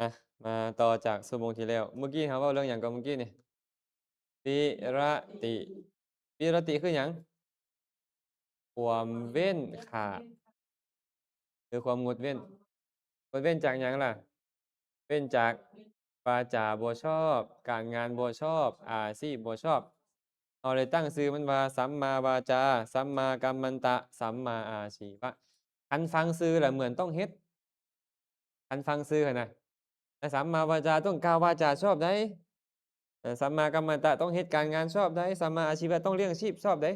อ่ะมาต่อจากชั่วโมงที่แล้ว เมื่อกี้ครับว่าเรื่องอย่างก่อนเมื่อกี้นี่วิระติวิระติคืออย่างความเว้นขาดหรือความงดเว้นงดเว้นจากอย่างล่ะเว้นจากวาจาบ่ชอบการงานบ่ชอบอาชีพบ่ชอบเอาเลยตั้งชื่อมันว่าสัมมาวาจาสัมมากัมมันตะสัมมาอาชีวะอันฟังชื่อแหละเหมือนต้องเฮ็ดอันฟังชื่อนะแต่สัมมาวาจาต้องกล่าววาจาชอบได้สัมมากัมมันตะต้องเฮ็ดการงานชอบได้สัมมาอาชีวะต้องเลี้ยงชีพชอบได้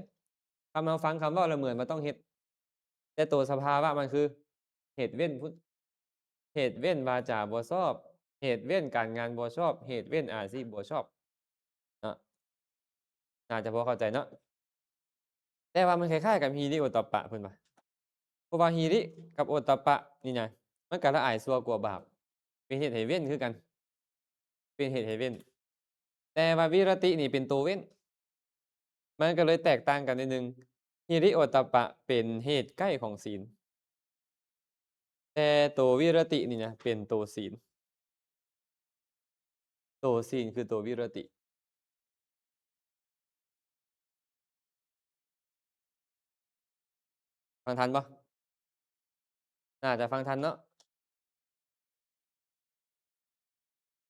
คำเราฟังคำว่าละเหมือนมันต้องเฮ็ดแต่ตัวสภาวะมันคือเหตุเว้นพุทเหตุเว้นวาจาบ่ชอบเหตุเว้นการงานบ่ชอบเหตุเว้นอาชีพบ่ชอบเนาะน่าจะพอเข้าใจเนาะแต่ว่ามันคล้ายๆกับฮีริโอตตัปปะเพิ่นว่าเพราะว่าฮีริกับโอตตัปปะนี่นะมันก็ละอายชั่วกว่าบาปเป็นเหตุให้เว้นคือกันเป็นเหตุให้เว้นแต่ว่าวิรตินี่เป็นตัวเว้นมันก็เลยแตกต่างกันนิดหนึ่งฮีริโอตตัปปะเป็นเหตุใกล้ของศีลแต่ตัววิรตินี่นะเป็นตัวศีลตัวศีลคือตัววิรติฟังทันปะน่าจะฟังทันเนาะ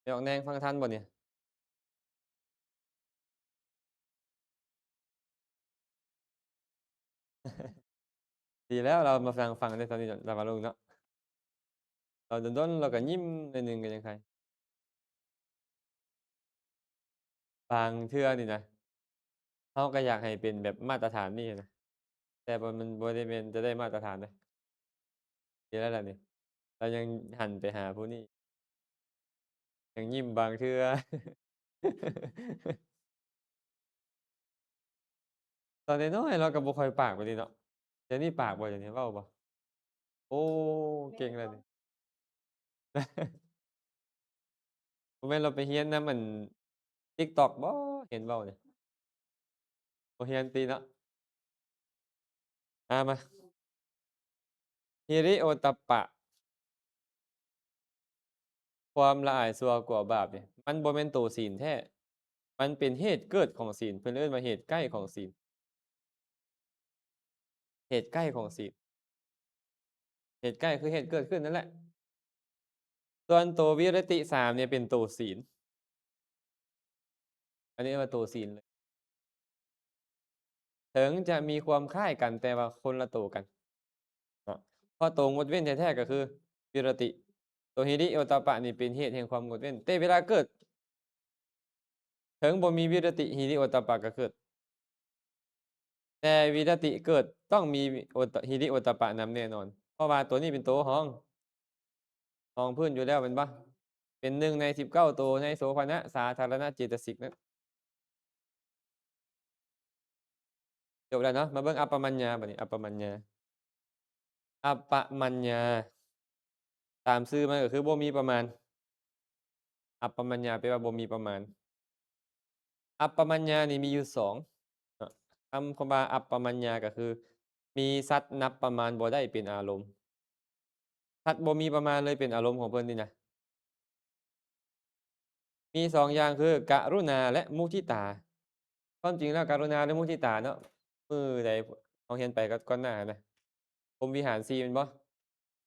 ไปออกแนงฟังทันบ่เนี่ยดีแล้วเรามาฟังในตอนนี้เรามาลงเนาะเราโดนๆเราก็ยิ้มหน่อยหนึ่งก็ยังไงบางเทื่อนี่นะเราก็อยากให้เป็นแบบมาตรฐานนี่นะแต่บ่มันบ่ได้เป็นจะได้มาตรฐานเลยดีแล้วล่ะนี่เรายังหันไปหาผู้นี้ยังยิ้มบางเทื่อตอนน้อยๆเราก็บ่ค่อยปากปานนี้เนาะเดี๋ยวนี้ปากบ่เดี๋ยวนี้เว้าบ่โอ้เก่งแล้วนี่บ่แม่นเราไปเรียนนำอัน TikTok บ่เห็นเว้าเนี่ยบ่เรียนติเนาะมาฮิริโอตตัปปะ ความละอายชั่วกว่าบาปเนี่ยมันบ่แม่นตัวศีลแท้มันเป็นเหตุเกิดของศีลเพิ่นเอิ้นว่าเหตุใกล้ของศีลเหตุใกล้ของศีลเหตุใกล้คือเหตุเกิดขึ้นนั่นแหละส่วนตัววิรติ3เนี่ยเป็นตัวศีลอันนี้เรียกว่าตัวศีลเลยถึงจะมีความคล้ายกันแต่ว่าคนละตัวกันเนาะเพราะตัวงดเว้นแท้ๆก็คือวิรติตัวหิริโอตตัปปะนี่เป็นเหตุแห่งความงดเว้นแต่เวลาเกิดถึงบ่มีวิรติหิริโอตตัปปะก็เกิดแต่วิรติเกิดต้องมีหิริโอตตัปปะนำแน่นอนเพราะว่าตัวนี้เป็นตัวห้อง รองพื้นอยู่แล้วเป็นปะเป็นหนึ่งใน19ตัวในโสภณะสาธารณเจตสิกนั้นจบแล้วเนาะมาเบิ่งอัปปมัญญาบัดนี้อัปปมัญญาอัปปมัญญาตามชื่อมันก็คือบ่มีประมาณอัปปมัญญาแปลว่าบ่มีประมาณอัปปมัญญานี่มีอยู่2เนาะคำว่าอัปปมัญญาก็คือมีสัตว์นับประมาณบ่ได้เป็นอารมณ์สัตว์บ่มีประมาณเลยเป็นอารมณ์ของเพิ่นนี่นะมี2อย่างคือกรุณาและมุทิตาความจริงแล้วกรุณาและมุทิตาเนาะมื้อใดเราเรียนไปก็ก่อนหน้านะพรหมวิหาร4แม่นบ่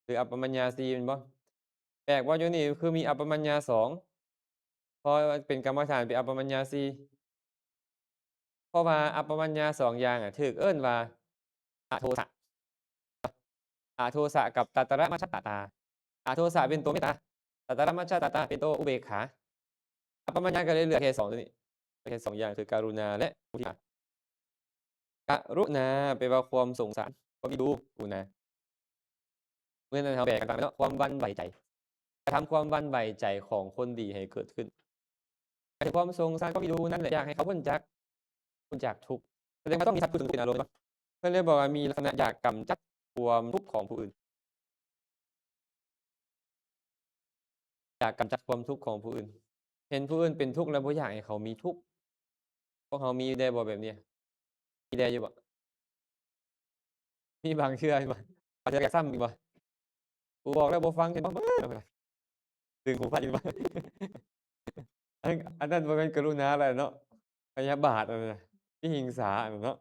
หรืออัปปมัญญาสีแม่นบ่แปลกว่าอยู่นี่คือมีอัปปมัญญา2เพราะว่าเป็นกรรมฐานเป็นอัปปมัญญา4เพราะว่าอัปปมัญญา2อย่างอะถูกเอิ้นว่าอโทสะอโทสะกับตัตระมัชฌัตตาอโทสะเป็นตัวเมตตาตัตระมัชฌัตตาเป็นตัวอุเบกขาอัปปมัญญาก็เลยเหลือแค่2ตัวนี้เหลือแค่2อย่างคือกรุณาและมุทิตากรุณาแปลว่าความสงสารความเอ็นดูกรุณาเมื่อนั้นเราแปลกันตามไปเนาะความหวั่นไหวใจกระทำความหวั่นไหวใจของคนดีให้เกิดขึ้น หมายถึงความสงสารความเอ็นดูนั่นแหละอยากให้เขาพ้นจากทุกข์แสดงว่าต้องมีสัตว์ผู้ถึงเป็นอารมณ์ใช่เปล่าเพิ่นเลยบอกว่ามีลักษณะอยากกำจัดความทุกข์ของผู้อื่นอยากกำจัดความทุกข์ของผู้อื่นเห็นผู้อื่นเป็นทุกข์แล้วบ่อยากให้เขามีทุกข์พวกเรามีได้บ่แบบเนี้ยมีได้อยู่บ่มีบางเทื่ออยู่บ่บางเทื่อก็ซ้ำอีกบ่กูบอกแล้วบ่ฟังเห็นบ่เบิ่ง ดึงหูพันอีกบ้าง อันนั้นบ่แม่นกรุณาแล้วเนาะพยาบาทอันนั้นน่ะวิหิงสาอันนั้นเนาะ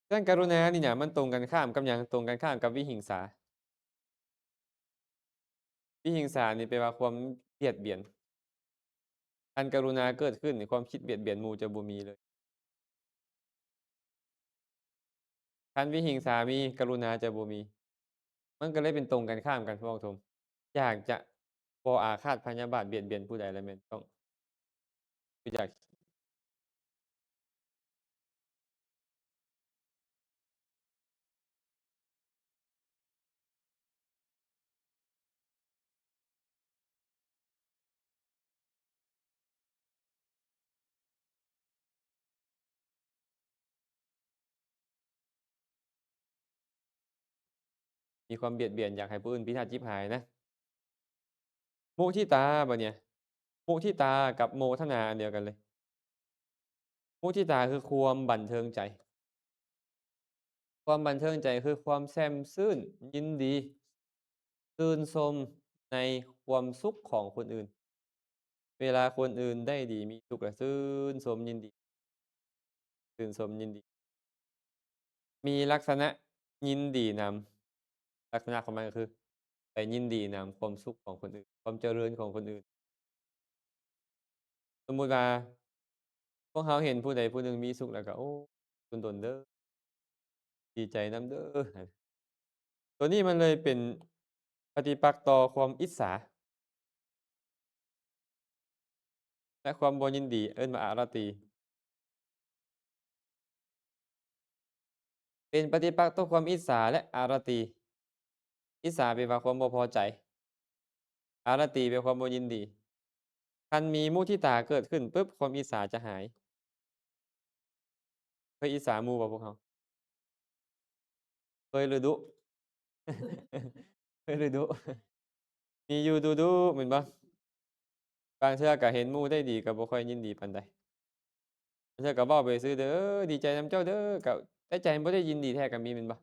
แต่กรุณานี่เนี่ยมันตรงกันข้ามกับหยังตรงกันข้ามกับวิหิงสาวิหิงสานี่แปลว่าความเบียดเบียนอันกรุณาเกิดขึ้นนี่ความคิดเบียดเบียนหมู่จะบ่มีเลยคันวิหิงสามีกรุณาจะบ่มีมันก็เลยเป็นตรงกันข้ามกันพระองค์ทมอยากจะบ่อาฆาตพยาบาทเบียดเบียนผู้ใดแล้วแม่นต้องคืออยากมีความเบียดเบียนอยากให้ผู้อื่นพินาศชิบหายนะมุทิตาบัดเนี่ยมุทิตากับโมทนาอันเดียวกันเลยมุทิตาคือความบันเทิงใจ ความบันเทิงใจคือความแช่มชื่นยินดีตื่นชมในความสุขของคนอื่นเวลาคนอื่นได้ดีมีสุขก็ชื่นชมยินดีชื่นชมยินดีมีลักษณะยินดีนำลักษณะของมันก็คือไปยินดีนำความสุขของคนอื่นความเจริญของคนอื่นสมมุติว่าพวกเราเห็นผู้ใดผู้หนึ่งมีสุขแล้วก็โอ้ดลๆเด้อดีใจนำเด้อตัวนี้มันเลยเป็นปฏิปักษ์ต่อความอิจฉาและความบ่ยินดีเอิ้นว่าอารตี เป็นปฏิปักษ์ต่อความอิจฉาและอารตีอิจฉาแปลว่าความบ่พอใจอารตีแปลความบ่ยินดีคันมีมุทิตาเกิดขึ้นปุ๊บความอิจฉาจะหายเคยอิจฉาหมู่บ่พวกเราเคยหรือดุเคยหรือดุมีอยู่ดุๆแม่นบ่บางเทื่อก็เห็นหมู่ได้ดีก็บ่ค่อยยินดีปานใดบางเทื่อก็เว้าไปซื่อเด้อดีใจนำเจ้าเด้อก็แต่ใจบ่ได้ยินดีแท้ก็มีแม่นบ่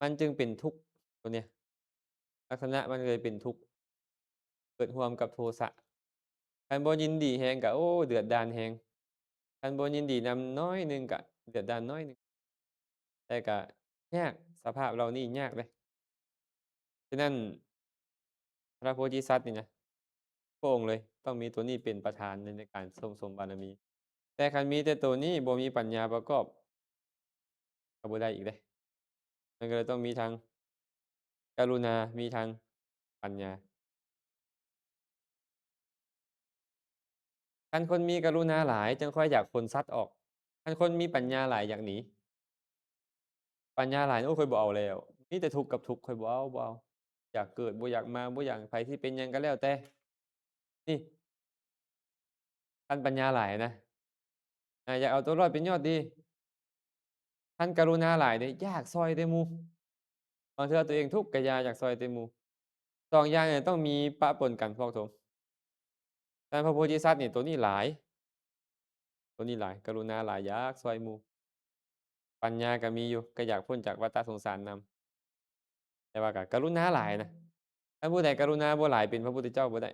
มันจึงเป็นทุกข์ตัวเนี้ยลักษณะมันเลยเป็นทุกข์เกิดร่วมกับโทสะคันบ่ยินดีแฮงก็โอ้เดือดดาลแฮง คันบ่ยินดีนำน้อยหนึ่งก็เดือดร้อนน้อยหนึ่งแต่ก็ยากสภาพเรานี่ยากเลยฉะนั้นพระโพธิสัตว์นี่นะพระองค์เลยต้องมีตัวนี้เป็นประธานในการสมบารมีแต่คันมีแต่ตัวนี้บ่มีปัญญาประกอบก็บ่ได้อีกเดะมันก็เลยต้องมีทั้งกรุณามีทั้งปัญญาคันคนมีกรุณาหลายจึงค่อยอยากพ้นสัตว์ออกคันคนมีปัญญาหลายอยากหนีปัญญาหลายโอ้ข้อยบ่เอาแล้วมีแต่ทุกข์กับทุกข์ข้อยบ่เอาอยากเกิดบ่อยากมาบ่อยากให้ไผสิเป็นหยังก็แล้วแต่นี่ ท่านปัญญาหลายนะอยากเอาตัวรอดเป็นยอดดีท่านกรุณาหลายเดะอยากซอยแต่หมู่บางเทื่อตัวเองทุกข์ก็อยากซอยแต่หมู่สองอย่างเนี่ยต้องมีปะปนกันพร้อมโถมแต่พระโพธิสัตว์นี่ตัวนี้หลายตัวนี้หลายกรุณาหลายอยากซอยหมู่ปัญญาก็มีอยู่ก็อยากพ้นจากวัฏสงสารนำแต่ว่าก็กรุณาหลายนะถ้าผู้ใดกรุณาบ่หลายเป็นพระพุทธเจ้าบ่ได้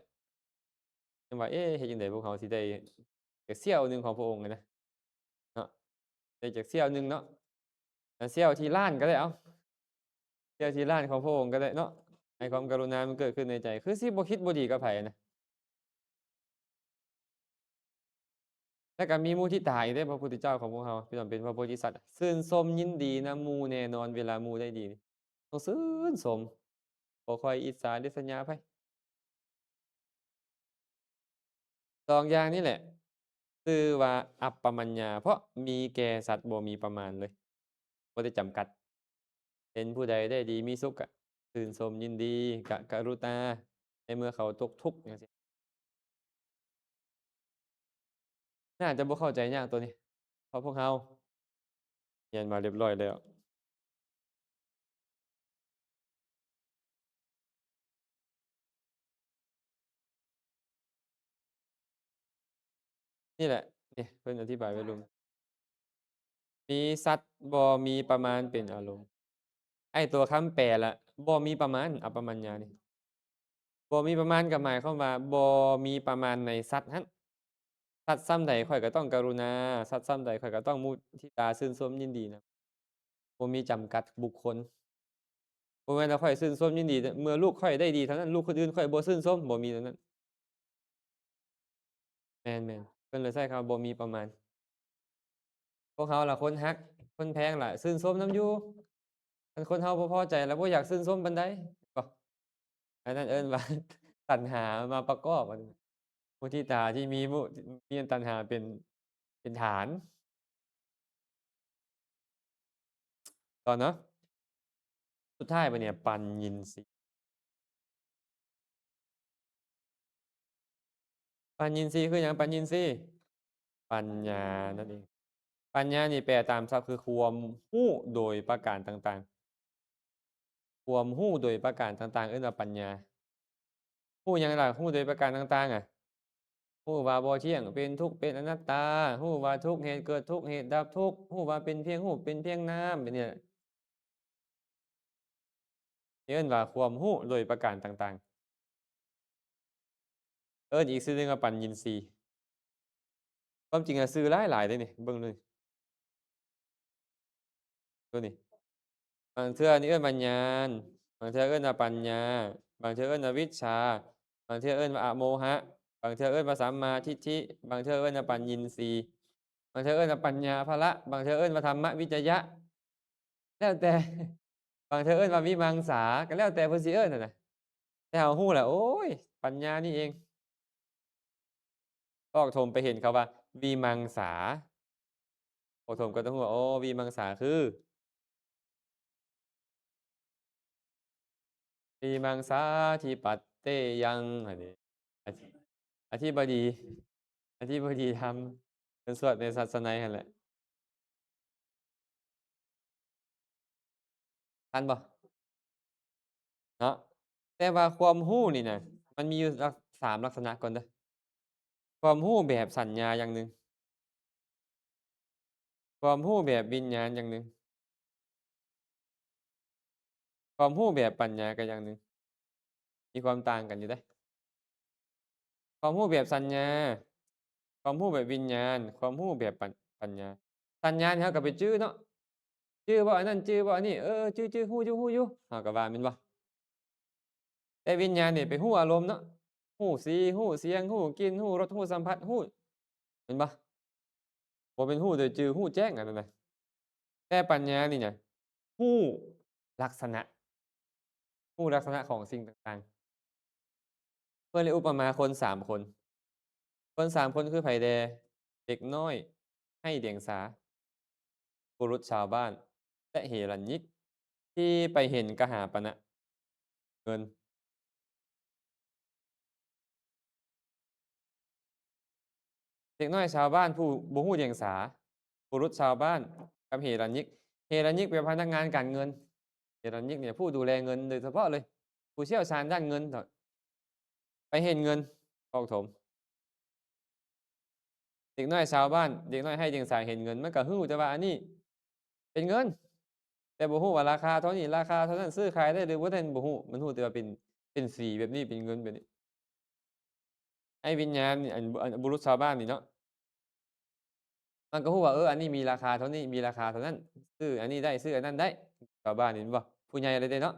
จังว่าเอ๊ะเฮ็ดจั่งใดพวกเขาสิได้จักเสี้ยวหนึ่งของพระองค์อะนะเนาะได้จักเสี้ยวหนึ่งเนาะเสี้ยวที่ล้านก็ได้เอ้าเสี้ยวที่ล้านของพระองค์ก็ได้เนาะให้ความกรุณามันเกิดขึ้นในใจคือสิบ่คิดบ่ดีกับไผนะ แล้วก็มีมุทิตาอีกเด้อพระพุทธเจ้าของพวกเราที่ต้องเป็นพระโพธิสัตว์ชื่นชมยินดีนำหมู่แน่นอนเวลาหมู่ได้ดีนี่ต้องชื่นชมบ่ค่อยอิจฉาริษยาไผสองอย่างนี้แหละชื่อว่าอัปปมัญญาเพราะมีแก่สัตว์บ่มีประมาณเลยบ่ได้จำกัดเห็นผู้ใดได้ดีมีสุขก็ชื่นชมยินดีกรุณาในเมื่อเขาตกทุกข์จังซี้น่าจะบ่เข้าใจยากตัวนี้เพราะพวกเราเรียนมาเรียบร้อยแล้วนี่แหละนี่เพิ่นอธิบายไว้รุมมีสัตว์บ่มีประมาณเป็นอารมณ์ อ้ตัวคำแปลละบ่มีประมาณอปมัญญานี่บ่มีประมาณก็หมายความว่าบ่มีประมาณในสัตว์หั้นสัตว์ส่ำใดข้อยก็ต้องกรุณาสัตว์ส่ำใดข้อยก็ต้องมุทิตาชื่นชมยินดีนะบ่มีจำกัดบุคคลบ่แม่นว่าข้อยชื่นชมยินดีแต่เมื่อลูกข้อยได้ดีเท่านั้นลูกคนอื่นข้อยบ่ชื่นชมบ่มีแบบนั้นแม่นๆเพิ่นเลยใช้คำว่าบ่มีประมาณพวกเขาล่ะคนรักคนแพงล่ะชื่นชมนำอยู่คันคนเราบ่พอใจแล้วบ่อยากชื่นชมปานใดก็อันนั้นเอิ้นว่าตัณหามาประกอบอันมุทิตาที่มีตัณหาเป็นฐานต่อเนาะสุดท้ายบัดเนี่ยปัญญีสีย์ปัญญีสีย์คือหยังปัญญีสีย์ปัญญานั่นเองปัญญานี่แปลตามศัพท์คือความรู้โดยประการต่างๆความรู้โดยประการต่างๆเอิ้นว่าปัญญารู้หยังล่ะรู้โดยประการต่างๆอะรู้ว่าบ่เที่ยงเป็นทุกข์เป็นอนัตตารู้ว่าทุกข์เหตุเกิดทุกข์เหตุดับทุกข์รู้ว่าเป็นเพียงรูปเป็นเพียงนามแบบนี้แหละเอิ้นว่าความรู้โดยประการต่างๆเอิ้นอีกชื่อหนึ่งว่าปัญญีสีย์ความจริงอะชื่อหลายๆเดะนี่เบิ่งเลยตัวนี้ บางเทื่อนี่เอิ้นว่าญาณบางเทื่อเอิ้นว่าปัญญาบางเทื่อเอิ้นว่าวิชชาบางเทื่อเอิ้นว่าอโมหะบางเทื่อเอิ้นว่าสัมมาทิฏฐิบางเทื่อเอิ้นว่าปัญญีสีย์บางเทื่อเอิ้นว่าปัญญาภละบางเทื่อเอิ้นว่าธรรมวิจยะแล้วแต่บางเทื่อเอิ้นว่าวิมังสาก็แล้วแต่เพิ่นสิเอิ้นนั่นน่ะแต่เฮาฮู้แหละโอ๊ยปัญญานี่เองพอกโทมไปเห็นเขาว่าวิมังสาพอกโทมก็ต้องฮู้ว่าอ๋อวิมังสาคือวิมังสาทิปัตเตยังอันนี้อธิอธิบดี อธิบดีธรรมเป็นสวดในศาสนัยหั่นแหละทันบ่เนาะแต่ว่าความรู้นี่น่ะมันมีอยู่3ลักษณะก่อนเด้อความรู้แบบสัญญาอย่างหนึ่งความรู้แบบวิญญาณอย่างหนึ่งความรู้แบบปัญญาก็อย่างหนึ่งมีความต่างกันอยู่เดะความรู้แบบสัญญาความรู้แบบวิญญาณความรู้แบบปัญญาสัญญานี่เราก็ไปจื้อเนาะจื้อว่าอันนั้นจื้อว่าอันนี้เออจื้อๆฮู้อยู่เราก็ว่าแม่นบ่แต่วิญญาณนี่ไปฮู้อารมณ์เนาะฮู้สีฮู้เสียงฮู้กลิ่นฮู้รสฮู้สัมผัสฮู้แม่นบ่บ่แม่นฮู้โดยจื้อฮู้แจ้งอันนั้นน่ะ แต่ปัญญานี่น่ะรู้ลักษณะรู้ลักษณะของสิ่งต่างๆเพิ่นเลยอุปมาคน3คนคน3คนคือไผแลเด็กน้อยให้เดียงสาบุรุษชาวบ้านและเหรัญญิกที่ไปเห็นกหาปณะเงินเด็กน้อยชาวบ้านผู้บ่รู้เดียงสาบุรุษชาวบ้านกับเหรัญญิกเหรัญญิกเป็นพนักงานการเงินเหรัญญิกเนี่ยผู้ดูแลเงินโดยเฉพาะเลยผู้เชี่ยวชาญด้านเงินไปเห็นเงินคอกถม เด็กน้อยชาวบ้านเด็กน้อยให้เดียงสาเห็นเงินมันก็ฮู้แต่ว่าอันนี้เป็นเงินแต่บ่ฮู้ว่าราคาเท่านี้ราคาเท่านั้นซื้อขายได้หรือบ่ได้บ่ฮู้มันฮู้แต่ว่าเป็นสีแบบนี้เป็นเงินแบบนี้ไอ้วิญญาณนี่อันบุรุษชาวบ้านนี่เนาะมันก็ฮู้ว่าเอออันนี้มีราคาเท่านี้มีราคาเท่านั้นซื้ออันนี้ได้ซื้ออันนั้นได้ชาวบ้านนี่แม่นบ่ผู้ใหญ่เลยเดะเนาะ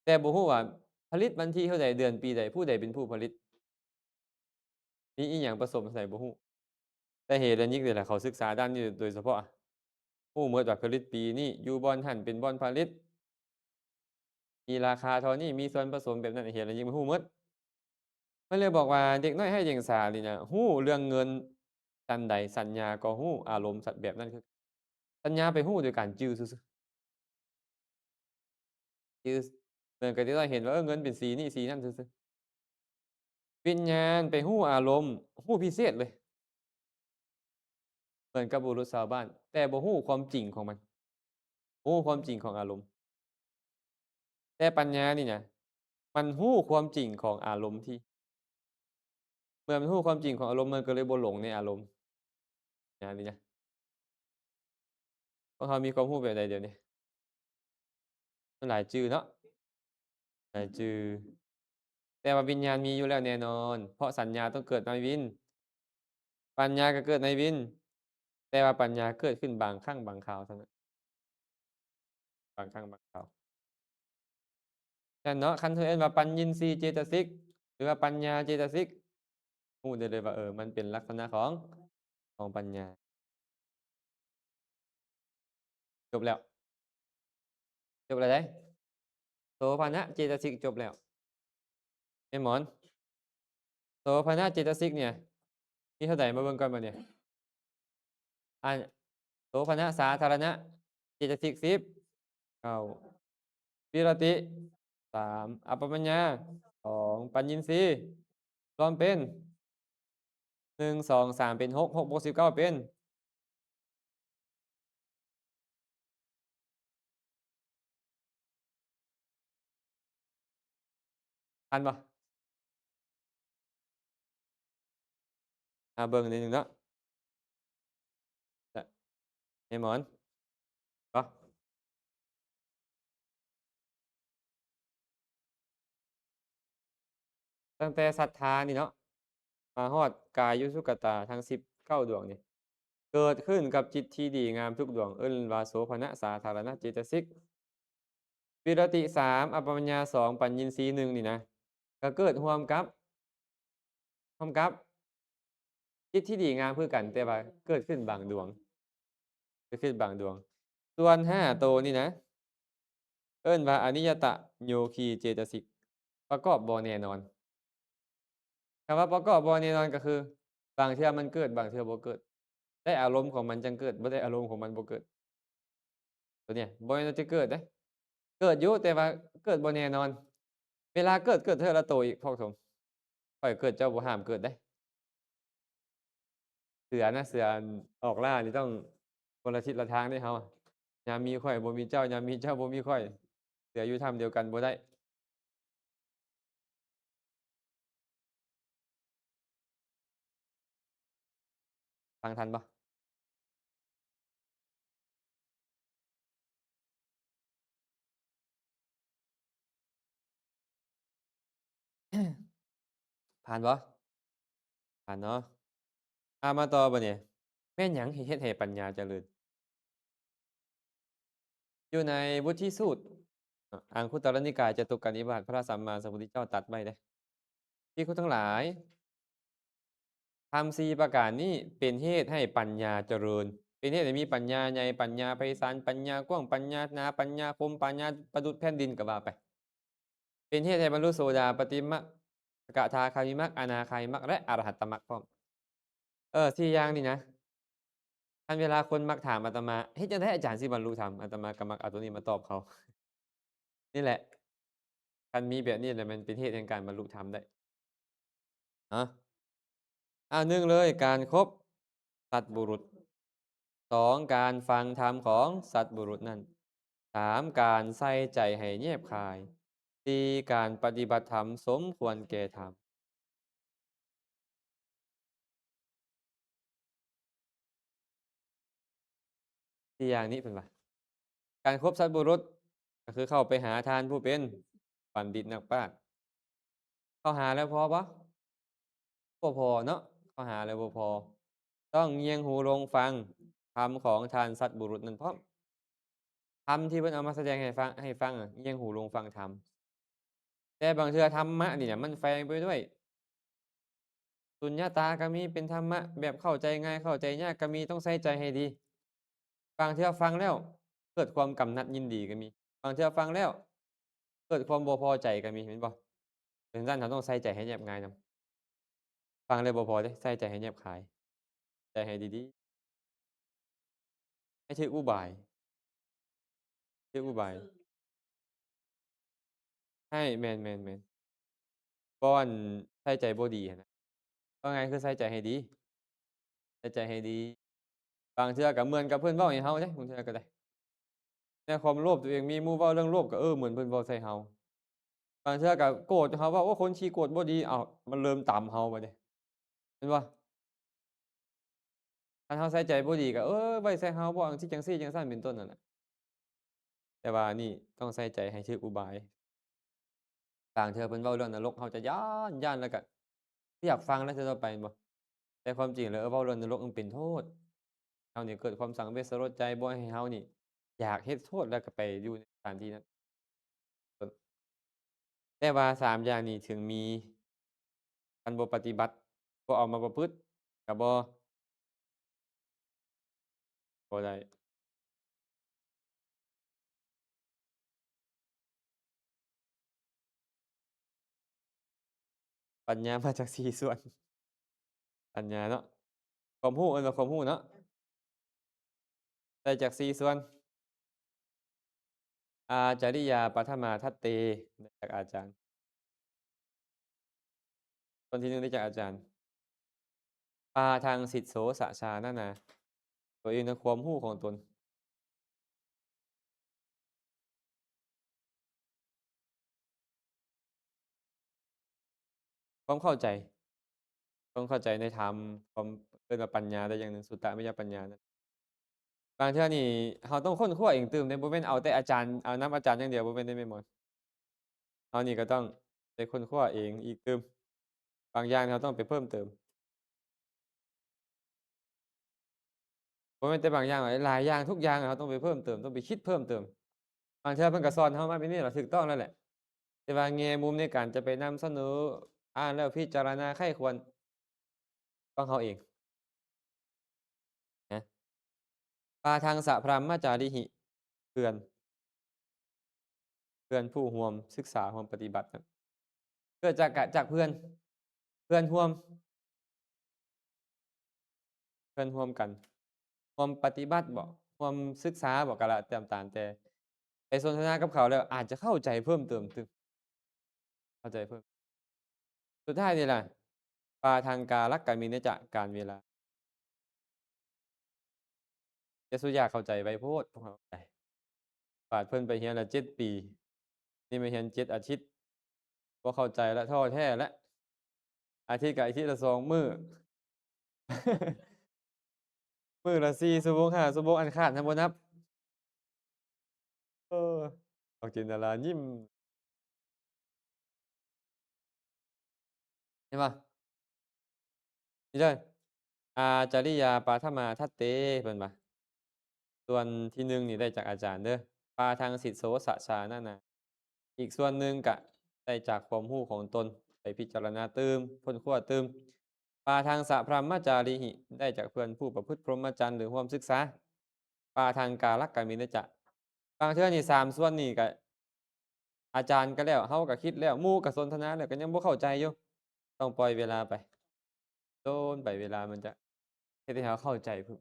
แต่บ่ฮู้ว่าผลิตวันที่เท่าใดเดือนปีใดผู้ใดเป็นผู้ผลิตมีอิหยังผสมใส่บ่ฮู้แต่เหตุและยิกนี่แหละเขาศึกษาด้านนี้โดยเฉพาะฮู้หมดว่าผลิตปีนี้อยู่บ่อนหั้นเป็นบ่อนผลิต มีราคาเท่านี้มีส่วนผสมแบบนั้นเห็นแล้วยิ่งฮู้หมดมันเลยบอกว่าเด็กน้อยให้เดียงสานี่น่ะฮู้เรื่องเงินฉันใดสัญญาก็ฮู้อารมณ์แบบนั้นคือสัญญาไปฮู้โดยการจื้อซื่อๆจื้อเหมือนกับที่เราเห็นว่าเออเงินเป็นสีนี้สีนั้นซื่อๆวิญญาณไปฮู้อารมณ์ฮู้พิเศษเลยเหมือนกับบุรุษชาวบ้านแต่บ่ฮู้ความจริงของมันบ่ฮู้ความจริงของอารมณ์แต่ปัญญานี่น่ะมันฮู้ความจริงของอารมณ์ที่เมื่อมันฮู้ความจริงของอารมณ์มันก็เลยบ่หลงในอารมณ์ญาณนี่นะพวกเขามีความรู้แบบใดเดี๋ยวนี้ มันหลายจื่อเนาะหลายจื่อแต่ว่าวิญญาณมีอยู่แล้วแน่นอนเพราะสัญญาต้องเกิดในวิญปัญญาก็เกิดในวิญแต่ว่าปัญญาเกิดขึ้นบางครั้งบางคราวเท่านั้นบางครั้งบางคราวฉะนั้นเนาะคันเพิ่นเอิ้นว่าปัญญินทรีย์เจตสิกหรือว่าปัญญาเจตสิกรู้ได้เลยว่ามันเป็นลักษณะของปัญญาจบแล้วจบแล้วเด้โสภณเจตสิกจบแล้วแม่นหมอนโสภณเจตสิกเนี่ยมีเท่าใดมาเบิ่งก่อนบัดนี้อาโสภณสาธารณะเจตสิก10เก้าวิรติ3อัปปมัญญา2ปัญญินทรีย์รวมเป็น1 2 3เป็น6 6บวก19เป็นทันบ่เบิ่งนิดหนึ่งเนาะจะแม่นหมอนบ่ตั้งแต่ศรัทธานี่เนาะมาฮอดกายุสุกตาทั้ง19ดวงนี่เกิดขึ้นกับจิตที่ดีงามทุกดวงเอิ้นว่าโสภณสาธารณเจตสิกวิรติ3อัปปมัญญา2ปัญญินทรีย์1นี่นะก็เกิดร่วมกับจิตที่ดีงามคือกันแต่ว่าเกิดขึ้นบางดวงเกิดขึ้นบางดวงส่วน5โตวนี่นะเอิ้นว่าอนิยตโยคีเจตสิกประกอบบ่แน่นอนคำว่าประกอบบ่แน่นอนก็คือบางเทื่อมันเกิดบางเทื่อบ่เกิดได้อารมณ์ของมันจังเกิดบ่ได้อารมณ์ของมันบ่เกิดตัวเนี้ยบ่แม่นว่าจะเกิดเดะเกิดอยู่แต่ว่าเกิดบ่แน่นอนเวลาเกิดเทื่อละโตอีกพอกสมข้อยเกิดเจ้าบ่ห้ามเกิดเดะเสือนะเสืออันออกล่านี่ต้องคนละทิศละทางเดะเราอะยามมีข้อยบ่มีเจ้ายามมีเจ้าบ่มีข้อยเสืออยู่ถ้ำเดียวกันบ่ได้ฟังทันบ่ผ่านบ่ผ่านเนาะมาต่อบัดนี้แม่นหยังเฮ็ดให้ปัญญาเจริญอยู่ในวุฒิสูตรอังคุตรนิกายจตุกกนิบาตพระสัมมาสัมพุทธเจ้าตรัสไว้เดะภิกขุทั้งหลาย ธรรม4ประการนี้เป็นเหตุให้ปัญญาเจริญเป็นเหตุให้มีปัญญาใหญ่ปัญญาไพศาลปัญญากว้างปัญญาหนาปัญญาคมปัญญาประดุจแผ่นดินก็ว่าไปเป็นเหตุให้บรรลุโสดาปัตติมรรคสกทาคามิมรรคอนาคามิมรรคและอรหัตตมรรคพร้อม4อย่างนี่นะคันเวลาคนมักถามอาตมาเฮ็ดจั่งใดอาจารย์สิบรรลุธรรมอาตมาก็มักเอาตัวนี้มาตอบเขานี่แหละคันมีแบบนี้แหละมันเป็นเหตุแห่งการบรรลุธรรมได้อะ1เลยการคบสัตบุรุษ 2การฟังธรรมของสัตบุรุษนั้น3การใส่ใจให้แยบคาย4การปฏิบัติธรรมสมควรแก่ธรรม4อย่างนี้เพิ่นว่าการคบสัตบุรุษก็คือเข้าไปหาทานผู้เป็นบัณฑิตนักปราชญ์เข้าหาแล้วพอบ่บ่พอเนาะเข้าหาแล้วบ่พอต้องเงียงหูลงฟังธรรมของทานสัตบุรุษนั้นพร้อมธรรมที่เพิ่นเอามาแสดงให้ฟังอะเงียงหูลงฟังธรรมแต่บางเทื่อธรรมะนี่น่ะมันแฝงไปด้วย สุญญตาก็มีเป็นธรรมะแบบเข้าใจง่ายเข้าใจยากก็มีต้องใส่ใจให้ดีบางเทื่อฟังแล้วเกิดความกำหนัดยินดีก็มีบางเทื่อฟังแล้วเกิดความบ่พอใจก็มีแม่นบ่เป็นจั่งซั้นเราต้องใส่ใจให้แยบง่ายนำฟังแล้วบ่พอเดะใส่ใจให้แยบคายใจให้ดีๆให้ถืออุบายถืออุบายให้แม่นๆๆบ่อันใส่ใจบ่ดีหั้นนะว่าไงคือใส่ใจให้ดีใส่ใจให้ดีบางเทื่อก็เหมือนกับเพิ่นเว้าให้เราเดะบางเทื่อก็ได้แต่ความโลภตัวเองมีหมู่เว้าเรื่องโลภก็เหมือนเพิ่นเว้าใส่เรา บางเทื่อก็โกรธเขาว่าโอ้คนขี้โกรธบ่ดีอ้าวมันเริ่มตำเราบัดนี้เห็นบ่คันเราใส่ใจบ่ดีก็ไว้ใส่เราบ่จังซี่จังซี่จังซั้นเป็นต้นนั่นแหละ แต่ว่านี่ต้องใส่ใจให้ถูกอุบายบางเทื่อเพิ่นเว้าเรื่องนรกเราจะย้านแล้วก็บ่อยากฟังแล้วเทื่อต่อไปแม่นบ่แต่ความจริงแล้วเว้าเรื่องนรกมันเป็นโทษเรานี่เกิดความสังเวชสลดใจบ่ให้เรานี่อยากเฮ็ดโทษแล้วก็ไปอยู่ในสถานที่นั้นแต่ว่า3อย่างนี้ถึงมีคันบ่ปฏิบัติบ่เอามาประพฤติก็บ่ได้ปัญญามาจาก4ส่วนปัญญาเนาะความรู้เอิ้นว่าความรู้เนาะได้จาก4ส่วนอาจาริยาปัฐมาทัตเตได้จากอาจารย์ส่วนที่1ได้จากอาจารย์ปาทังสิตโสสชานานาตัวเองในความรู้ของตนความเข้าใจความเข้าใจในธรรมความเอิ้นว่าปัญญาได้อย่างหนึ่งสุตตมยปัญญานั่นบางเทื่อนี่เราต้องค้นคว้าเองตื่มเดะบ่แม่นเอาแต่อาจารย์เอานำอาจารย์อย่างเดียวบ่แม่นเดะแม่นบ่เรานี่ก็ต้องไปค้นคว้าเองอีกตื่มบางอย่างเราต้องไปเพิ่มเติมบ่แม่นแต่บางอย่างหลายๆอย่างทุกอย่างอะเราต้องไปเพิ่มเติมต้องไปคิดเพิ่มเติมบางเทื่อเพิ่นก็สอนเรามาแบบนี้ล่ะถูกต้องแล้วแหละแต่ว่าแง่มุมในการจะไปนำเสนออ่านแล้วพิจารณาไคร่ควรต้องเราเองนะปาทังสะพรัมมจาริหิเพื่อนเพื่อนผู้ร่วมศึกษาร่วมปฏิบัตินั้นเกิดจากเพื่อนเพื่อนร่วมเพื่อนร่วมกันร่วมปฏิบัติบ่ร่วมศึกษาบ่ก็แล้วตามแต่ไปสนทนากับเขาแล้วอาจจะเข้าใจเพิ่มเติมตึเข้าใจเพิ่มสุดท้ายนี่ล่ะปาทังกาลกัมมินจะการเวลาแต่ส่วนยากเข้าใจไวโพดบ่เข้าใจปาดเพิ่นไปเรียนละ7ปีนี่มาเรียน7อาทิตย์บ่เข้าใจแล้วท้อแท้แล้วอาทิตย์ก็อาทิตย์ละ2มื้อมื้อละ4ชั่วโมง5ชั่วโมงอันค้านยังบ่นับเออออกจินตนายิ้มเห็นเปล่านี่เด้ออาจาริยาปาฐมาทัตเตเพิ่นว่าส่วนที่1นี่ได้จากอาจารย์เด้อปาทังสิตโสสชานานา อีกส่วนหนึ่งก็ได้จากความรู้ของตนไปพิจารณาตื่มค้นคว้าตื่มปาทางสะพรัมมจาริหิได้จากเพื่อนผู้ประพฤติพรหมจรรย์หรือร่วมศึกษาปาทางกาลกัมมินจะบางเทื่อนี่3ส่วนนี่ก็อาจารย์ก็แล้วเฮาก็คิดแล้วหมู่ก็สนทนาแล้วก็ยังบ่เข้าใจอยู่ต้องปล่อยเวลาไปโดนไปเวลามันจะเฮ็ดให้เราเข้าใจพึ่ง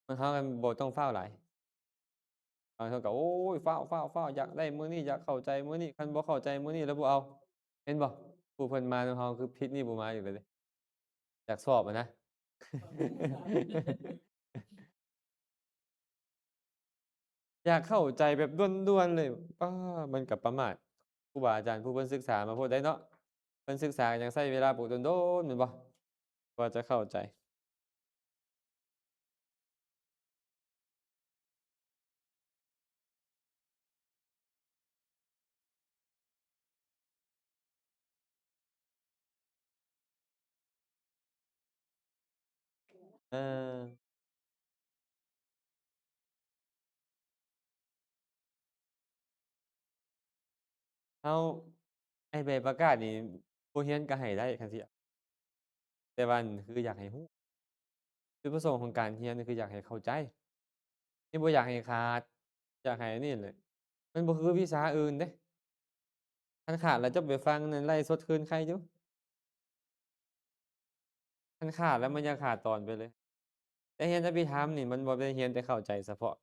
บางครั้งมันบ่ต้องฟ้าวหลายบางเทื่อก็โอ๊ยฟ้าวๆๆอยากได้มื้อนี้อยากเข้าใจมื้อนี้คันบ่เข้าใจมื้อนี้แล้วบ่เอาเห็นบ่ผู้เพิ่นมานำเราคือพิษนี่บ่มาอยู่แล้วเดะ อยากสอบอะนะอยากเข้าใจแบบด่วนๆเลยป้ามันก็ประมาทครูบาอาจารย์ผู้เพิ่นศึกษามาโพดได้เนาะเพิ่นศึกษาก็ยังใช้เวลาปลูกโดนๆแม่นบ่กว่าจะเข้าใจเออเฮาไอ้ใบประกาศนี่ผู้เรียนก็ให้ได้คันสิแต่ว่าคืออยากให้รู้จุดประสงค์ของการเรียนนี่คืออยากให้เข้าใจนี่บ่อยากให้ขาดอยากให้อันนี้แหละมันบ่คือวิชาอื่นเดะคันขาดแล้วจะไปฟังนั่นไลฟ์สดคืนใครอยู่คันขาดแล้วมันอย่าขาดตอนไปเลย แต่เรียนอภิธรรมนี่มันบ่ได้เรียนแต่เข้าใจเฉพาะ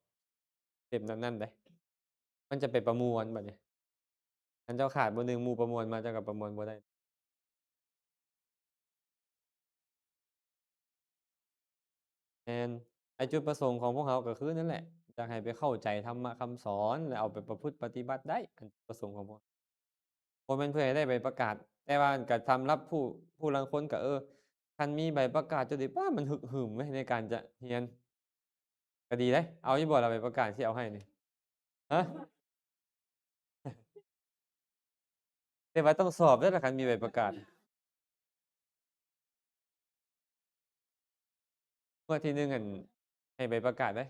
เล่มนั้นๆเดะมันจะไปประมวลบัดนี้คันเจ้าขาดบ่หนึ่งหมู่ประมวลมาเจ้าก็ประมวลบ่ได้แม่นไอ้จุดประสงค์ของพวกเราก็คือนั่นแหละอยากให้ไปเข้าใจธรรมะคำสอนแล้วเอาไปประพฤติปฏิบัติได้อันจุดประสงค์ของพวกบ่แม่นเพื่อให้ได้ใบประกาศแต่ว่าก็สำหรับผู้ลางคนก็คันมีใบประกาศจั่งซี้ป๊ามันฮึกเหิมเว้ยในการจะเรียนก็ดีเดะเอาอยู่บ่ล่ะใบประกาศที่เอาให้นี่ ฮะแต่ว่าต้องสอบเด้อล่ะคันมีใบประกาศงวดที่หนึ่งอั่นให้ใบประกาศเด้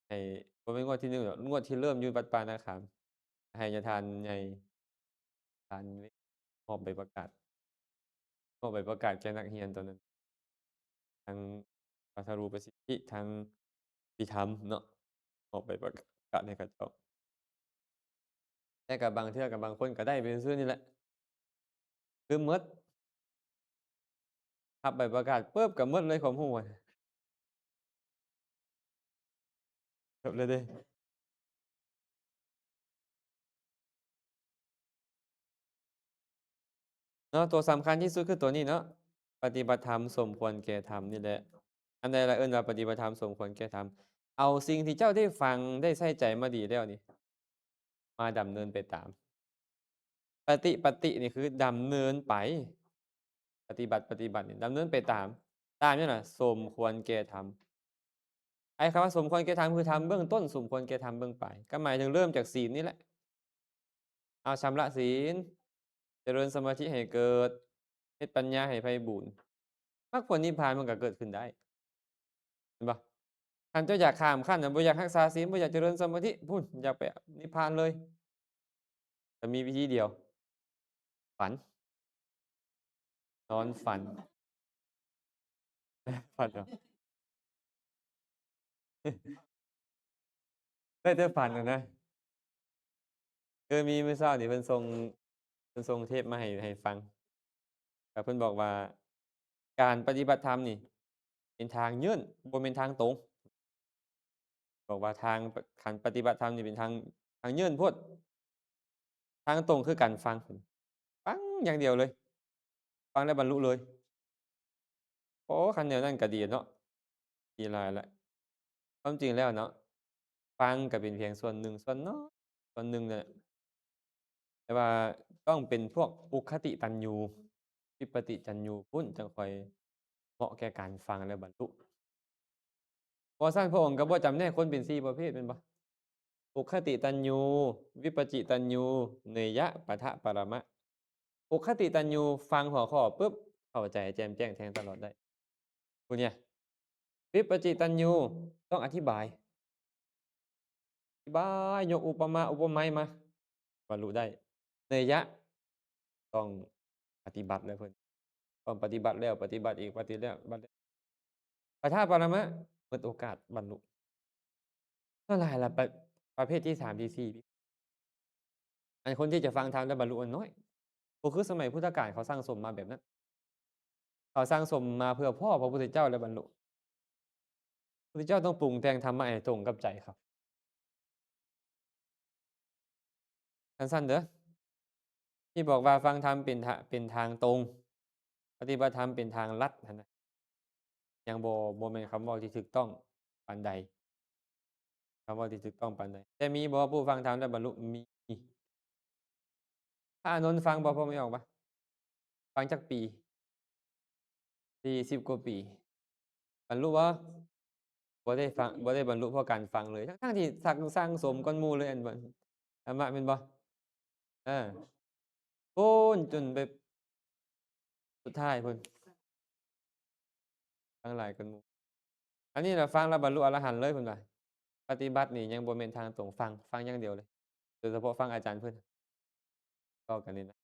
ให้บ่แม่นงวดที่1หรอกงวดที่เริ่มอยู่วัดป่านาขามให้ญาทานใหญ่ทานมอบใบประกาศมอบใบประกาศแก่นักเรียนตอนนั้นทั้งพระครูประสิทธิทั้งพิธรรมเนาะมอบใบประกาศให้เขาเจ้าแต่ก็บางเทื่อก็บางคนก็ได้ไปซื่อๆนี่แหละลืมหมดรับใบประกาศปึ๊บก็หมดเลยความรู้อะจบเลยเด้ เนาะตัวสำคัญที่สุดคือตัวนี้เนาะปฏิบัติธรรมสมควรแก่ธรรมนี่แหละอันใดล่ะเอิ้นว่าปฏิบัติธรรมสมควรแก่ธรรมเอาสิ่งที่เจ้าได้ฟังได้ใส่ใจมาดีแล้วนี่มาดำเนินไปตามปฏินี่คือดำเนินไปปฏิบัตินี่ดำเนินไปตามนี่น่ะสมควรแก่ธรรมไอ้คำว่าสมควรแก่ธรรมคือธรรมเบื้องต้นสมควรแก่ธรรมเบื้องปลายก็หมายถึงเริ่มจากศีลนี่แหละเอาชำระศีลเจริญสมาธิให้เกิดเฮ็ดปัญญาให้ไพบูรย์มรรคผลนิพพานมันก็เกิดขึ้นได้เห็นเปล่า คันเจ้าอยากข้ามขั้นน่ะบ่อยากรักษาศีลบ่อยากเจริญสมาธิพู้นอยากไปนิพพานเลยแต่มีวิธีเดียวฝันนอนฝันฝันเหรอได้แต่ฝันอะนะมีมื้อเช้านี่เพิ่นส่งเทปมาให้ฟังก็เพิ่นบอกว่าการปฏิบัติธรรมนี่เป็นทางเยื้อนบ่แม่นทางตรงบอกว่าคันปฏิบัติธรรมนี่เป็นทางเยื้อนโพดทางตรงคือการฟังฟังอย่างเดียวเลยฟังแล้วบรรลุเลยโอ้คันแนวนั้นก็ดีอะเนาะดีหลายแล้ว ความจริงแล้วเนาะฟังก็เป็นเพียงส่วนหนึ่งส่วนน้อยส่วนหนึ่งเนี่ยแต่ว่าต้องเป็นพวกอุคติตัญญูวิปติตัญญูพุ้นจั่งค่อยเหมาะแก่การฟังและบรรลุบ่ซั้นพระองค์ก็บ่จำแนกคนเป็น4ประเภทแม่นบ่อุคติตัญญูวิปจิตัญญูเนยยะปะทะปรมะอุคติตัญญูฟังหัวข้อปุ๊บเข้าใจแจ่มแจ้งแทงตลอดได้ผู้เนี้ยวิปจิตัญญูต้องอธิบายยกอุปมาอุปไมยมาบรรลุได้เนยยะ ต้องปฏิบัติเลยเพิ่นต้องปฏิบัติแล้วปฏิบัติอีกปฏิแล้วบัดปะทะปรมะเปิดโอกาสบรรลุเท่าไรล่ะประเภทที่3ที่4อันคนที่จะฟังธรรมแล้วบรรลุมันน้อยก็คือสมัยพุทธกาลเขาสร้างสมมาแบบนั้นเขาสร้างสมมาเพื่อพ่อพระพุทธเจ้าแล้วบรรลุพระพุทธเจ้าต้องปรุงแต่งธรรมะให้ตรงกับใจเขาสั้นๆเด้อที่บอกว่าฟังธรรมเป็นทางตรงปฏิบัติธรรมเป็นทางลัดนั่นน่ะยังบ่แม่นคำเว้าที่ถูกต้องปานใด คำเว้าที่ถูกต้องปานใดแต่มีบ่ผู้ฟังธรรมแล้วบรรลุมีพระอานนท์ฟังบ่พอนึกออกเปล่าฟังจักปี40กว่าปีบรรลุบ่บ่ได้บรรลุเพราะการฟังเลยทั้งๆที่สั่งสมก่อนหมู่เลยอันบ่ธรรมะแม่นบ่อาพู้นจนไปสุดท้ายพู้นฟังหลายกว่าหมู่อันนี้น่ะฟังแล้วบรรลุอรหันต์เลยเพิ่นว่าปฏิบัตินี่ยังบ่แม่นทางตรงฟังอย่างเดียวเลยโดยเฉพาะฟังอาจารย์เพิ่นเว้ากันนี่นะ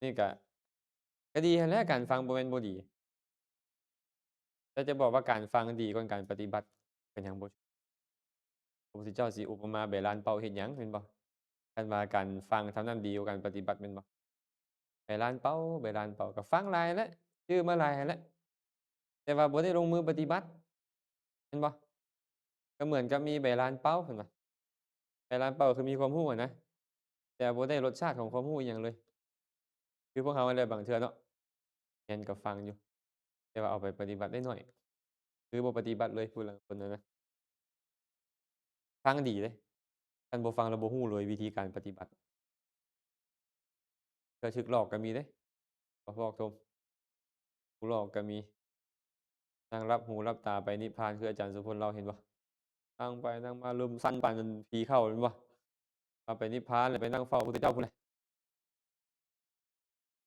นี่ก็ดีหั้นแหละการฟังบ่แม่นบ่ดี แต่จะบอกว่าการฟังดีกว่าการปฏิบัติก็ยังบ่พระพุทธเจ้าสิอุปมาใบลานเป่าเฮ็ดหยังแม่นบ่คันว่าการฟังเท่านั้นดีกว่าการปฏิบัติแม่นบ่ใบลานเป่าก็ฟังหลายแหล้วชื่อมาหลายหั้นแหละแต่ว่าบ่ได้ลงมือปฏิบัติแม่นบ่ก็เหมือนกับมีใบลานเป่าเห็นบ่ใบลานเป่าคือมีความรู้อะนะแต่บ่ได้รสชาติของความรู้อิหยังเลยคือพวกเรานั่นแหละบางเทื่อเนาะเรียนก็ฟังอยู่แต่ว่าเอาไปปฏิบัติได้น้อยคือบ่ปฏิบัติเลยผู้ลางคนอะนะฟังดีเดะคันบ่ฟังแล้วบ่รู้เลยวิธีการปฏิบัติ เทื่อฉึกหลอกก็มีเดะบ่บอกตรงผู้หลอกก็มีนั่งหลับหูหลับตาไปนิพพานคืออาจารย์สุพลเราเห็นบ่ นั่งไปนั่งมาลมสั้นปานนั้นผีเข้าแม่นบ่ว่าไปนิพพานแล้วไปนั่งเฝ้าพระพุทธเจ้าพู้นแหละ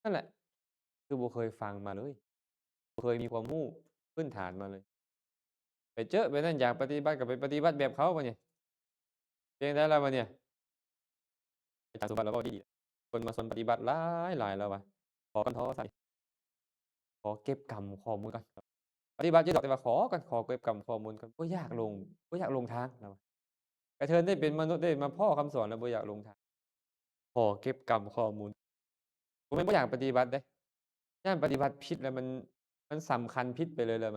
นั่นแหละคือบ่เคยฟังมาเลยบ่เคยมีความรู้พื้นฐานมาเลยไปเจอแบบนั้นอยากปฏิบัติก็ไปปฏิบัติแบบเขาบัดนี้เป็นจั่งใดล่ะบัดเนี่ยอาจารย์สุวัสดิ์เราเว้าดีๆคนมาสอนปฏิบัติหลายหลายแล้วว่ะขอกันท้อใส่ขอเก็บกำข้อมูลก่อนปฏิบัติอยู่ดอกแต่ว่าขอก่อนขอเก็บกำข้อมูลก่อนบ่อยากลงทางเราอะกระเทินได้เป็นมนุษย์ได้มาพ้อคำสอนแล้วบ่อยากลงทางขอเก็บกำข้อมูลบ่แม่นบ่อยากปฏิบัติเดะย้านปฏิบัติผิดแล้วมันสำคัญผิดไปเลยแล้ว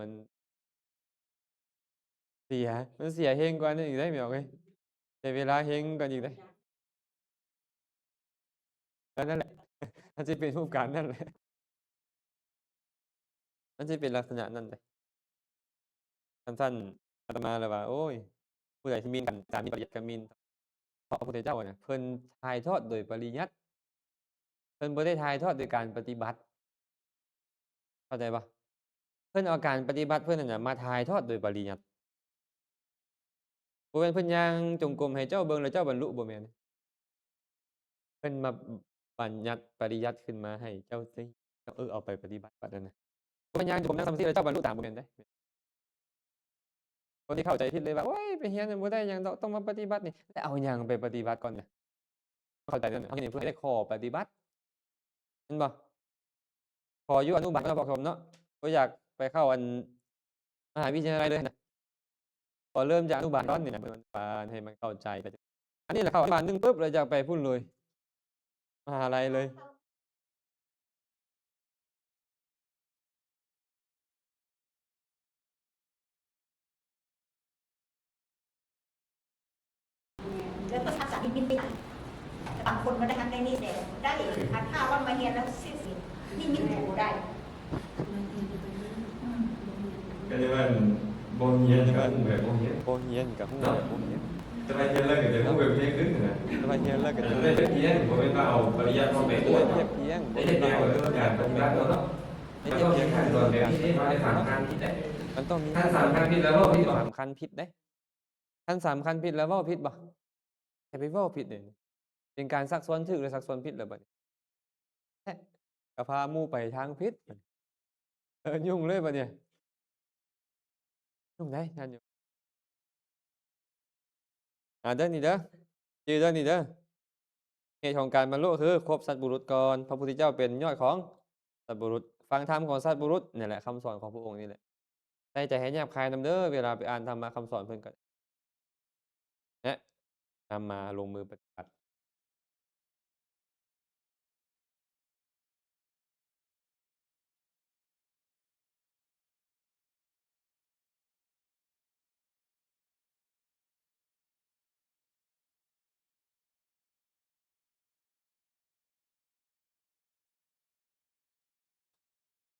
เสียมันเสียเร็งกว่านั้นอีกเดะพี่น้องเอ้ยเสียเวลาเร็งกว่าอีกเดะก็นั่นแหละมันสิเป็นรูปการนั่นแหละมันสิเป็นลักษณะนั้นเดะสั้นๆอาตมาเลยว่าโอ๊ยผู้ใดที่หมิ่นกันสามีภรรยาก็หมิ่นเพราะพระพุทธเจ้าน่ะเพิ่นถ่ายทอดโดยปริยัติเพิ่นบ่ได้ถ่ายทอดโดยการปฏิบัติเข้าใจเปล่าเพิ่นเอาการปฏิบัติเพิ่นนั่นน่ะมาถ่ายทอดโดยปริยัติบ่แม่นเพิ่นย่างจงกรมให้เจ้าเบิ่งแล้วเจ้าบรรลุบ่แม่นเพิ่นมาบัญญัติปริยัติขึ้นมาให้เจ้าสิเอาไปปฏิบัติบัดนั้นน่ะบ่แม่นย่างจงกรมนั่งสมาธิแล้วเจ้าบรรลุตามบ่แม่นเดะคนที่เข้าใจผิดเลยว่าโอ๊ยไปเรียนบ่ได้หยังดอกต้องมาปฏิบัตินี่แล้วเอาหยังไปปฏิบัติก่อนเนี่ยเข้าใจแล้วเนี่ยเฮาเรียนเพื่อให้ได้ข้อปฏิบัติแม่นบ่พออยู่อนุบาลเนาะประถมเนาะบ่อยากไปเข้ามหาวิทยาลัยเลยน่ะพอเริ่มจากอนุบาลต้นนี่น่ะมันปานให้มันเข้าใจไปอันนี้แหละเข้าอนุบาล1ปุ๊บแล้วอยากไปพู้นเลยมหาลัยเลยแล้วก็ทักษะนิมิตไม่ได้บางคนมาได้ทำได้นี่แต่ได้อันถ้าว่ามาเรียนแล้วสิ้นสินิมิตโอ้ได้ก็เรียกว่าบ่เฮียนก็ฮู้แบบบ่เฮียนบ่เรียนก็ฮู้แบบบ่เรียน จะไปเฮียนแล้วก็จะฮู้แบบเฮียนขึ้นนะ แต่ว่าเรียนแล้วก็จะ ได้เฮียนบ่แม่นว่าเอาปริญญาเข้าไป ได้ ตรวจ เทียบเคียงบ่ ได้ แม่น เฮ็ด ว่า แนวเรื่องการปฏิบัติเนาะมันต้องมีขั้นตอนแบบนี้มาได้สามขั้นที่ได้ มันต้องมี ขั้นสามขั้นที่แล้วเว้าผิดบ่ 3 คันผิดเด้คัน3 คันผิดแล้วเว้าผิดบ่ให้ไปเว้าผิดนี่เป็นการซักซ้อนถูกหรือซักซ้อนผิดแล้วบัดนี้แฮะก็พาหมู่ไปทางผิดยุ่งเลยบัดเนี่ยยุ่งได้งานยุ่งเด้อนี่เด้อชื่อเด้อนี่เด้อเหตุของการบรรลุคือครบสัตบุรุษก่อนพระพุทธเจ้าเป็นยอดของสัตบุรุษฟังธรรมของสัตบุรุษนี่แหละคำสอนของพระองค์นี่แหละใส่ใจให้แยบคายนำเด้อเวลาไปอ่านธรรมะคำสอนเพิ่นก็แนะนำมาลงมือปฏิบัติ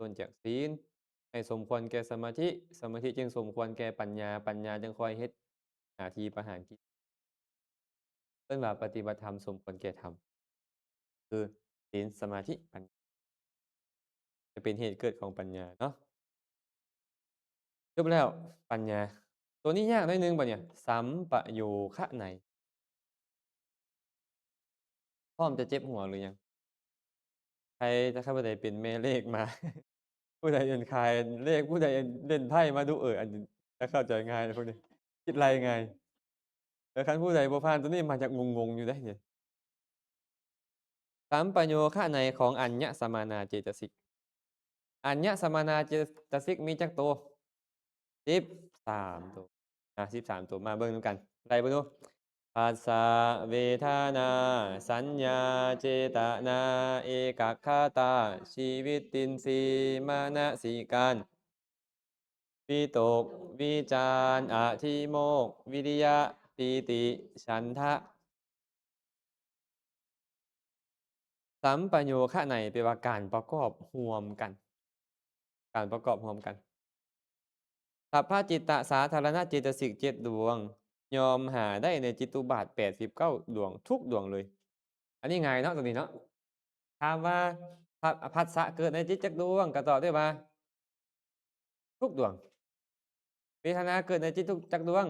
ส่วนจากศีลให้สมควรแก่สมาธิสมาธิจึงสมควรแก่ปัญญาปัญญาจึงคอยเฮ็ดหน้าที่ประหารกิเลสเอิ้นว่าปฏิบัติธรรมสมควรแก่ธรรมคือศีลสมาธิปัญญาจะเป็นเหตุเกิดของปัญญาเนาะจบแล้วปัญญาตัวนี้ยากหน่อยหนึ่งบัดเนี่ยสัมปโยคะในพร้อมจะเจ็บหัวหรือยังใครถ้าผู้ใดเป็นแม่เลขมา ผู้ใดเล่นคายเลขผู้ใดเล่นไพ่มาดูอันนี้จะเข้าใจง่ายพวกนี้คิดไรง่ายคันผู้ใดบ่ผ่านตัวนี้มาจากงงๆอยู่ได้เนี่ยสัมปโยคะในของอัญญสมานาเจตสิกอัญญสมานาเจตสิกมีจักตัว13ตัว13ตัวมาเบิ่งนำกันไล่เบิ่งดูผัสสะเวทนาสัญญาเจตนาเอกคตาชีวิตตินทรีย์มนสิการวิตกวิจารอธิโมกข์วิริยะปีติฉันทะสัมปโยคะในแปลว่าการประกอบร่วมกันการประกอบร่วมกันสัพพจิตตสาธารณเจตสิก7ดวงยอมหาได้ในจิตตุบาท89ดวงทุกดวงเลย อันนี้ง่ายเนาะตรงนี้เนาะถามว่าผัสสะเกิดในจิตจักดวงก็ตอบได้ว่าทุกดวงเวทนาเกิดในจิตทุกจักดวง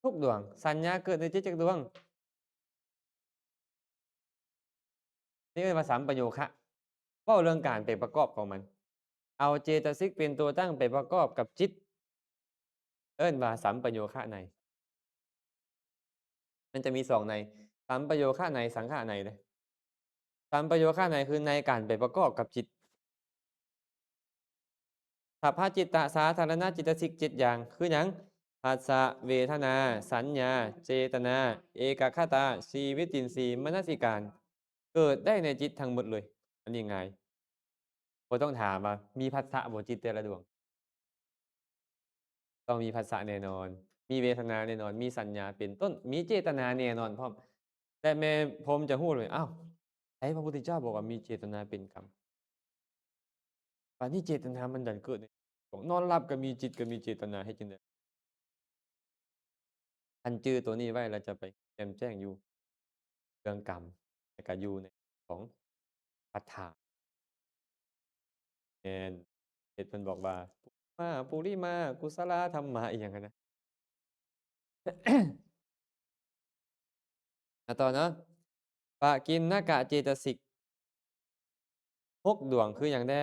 ทุกดวง สัญญาเกิดในจิตจักดวง นี่คือภาษาประโยคะเว่าเรื่องการไปประกอบของมัน เอาเจตสิกเป็นตัวตั้งไปประกอบกับจิต เอิ้นว่าสัมปโยคะใน มันจะมีสองใน สัมปโยคะใน สังขะในเลย สัมปโยคะในคือในการไปประกอบกับจิต สัพพจิตตสาธารณจิตสิกเจ็ดอย่างคือหยังผัสสะเวทนา สัญญา เจตนา เอกคตาชีวิตินทรีย์มนสิการ เกิดได้ในจิตทั้งหมดเลย อันนี้ไงบ่ต้องถามว่ามีผัสสะบ่จิตแต่ละดวง ต้องมีผัสสะแน่นอน มีเวทนาแน่นอน มีสัญญาเป็นต้น มีเจตนาแน่นอนพร้อม แต่แม่ผมจะพูดเลยอ้าวไอ้พระพุทธเจ้าบอกว่ามีเจตนาเป็นกรรมป่านนี้เจตนามันดันเกิดในบอกนอนหลับก็มีจิตก็มีเจตนาให้จังได๋อันจื้อตัวนี้ไว้เราจะไปแจ่มแจ้งอยู่เรื่องกรรมแล้วก็อยู่ในของปัฏฐานแม่นเฮ็ดเพิ่นบอกว่าปุริมากุศลธัมมาอิหยังหั้นนะ ต่อเนาะปกิณณกะเจตสิก6ดวงคือหยังแน่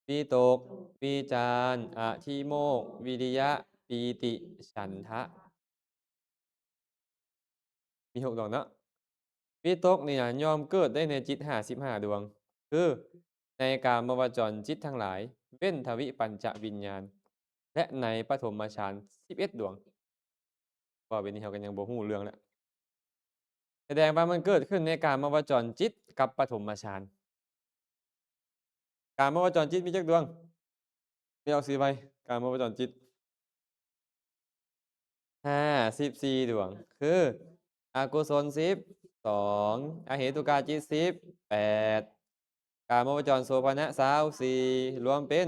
วิตก วิจารณ์อธิโมกข์วิริยะ ปีติ ฉันทะ มี6ดวงเนาะวิตกนี่น่ะย่อมเกิดได้ในจิต55ดวง คือในกามวจรจิตทั้งหลาย เว้นทวิปัญจวิญญาณ และในปฐมฌาน11ดวงว่าเป็นนี้เราก็ยังบ่ฮู้เรื่องแล้วแสดงว่ามันเกิดขึ้นในกามวจรจิตกับปฐมฌานกามวจรจิตมีจักดวงไม่เอาสิไว้กามวจรจิต54ดวง คืออกุศล12อเหตุกาจิต18กามวจรโสภณะ24รวมเป็น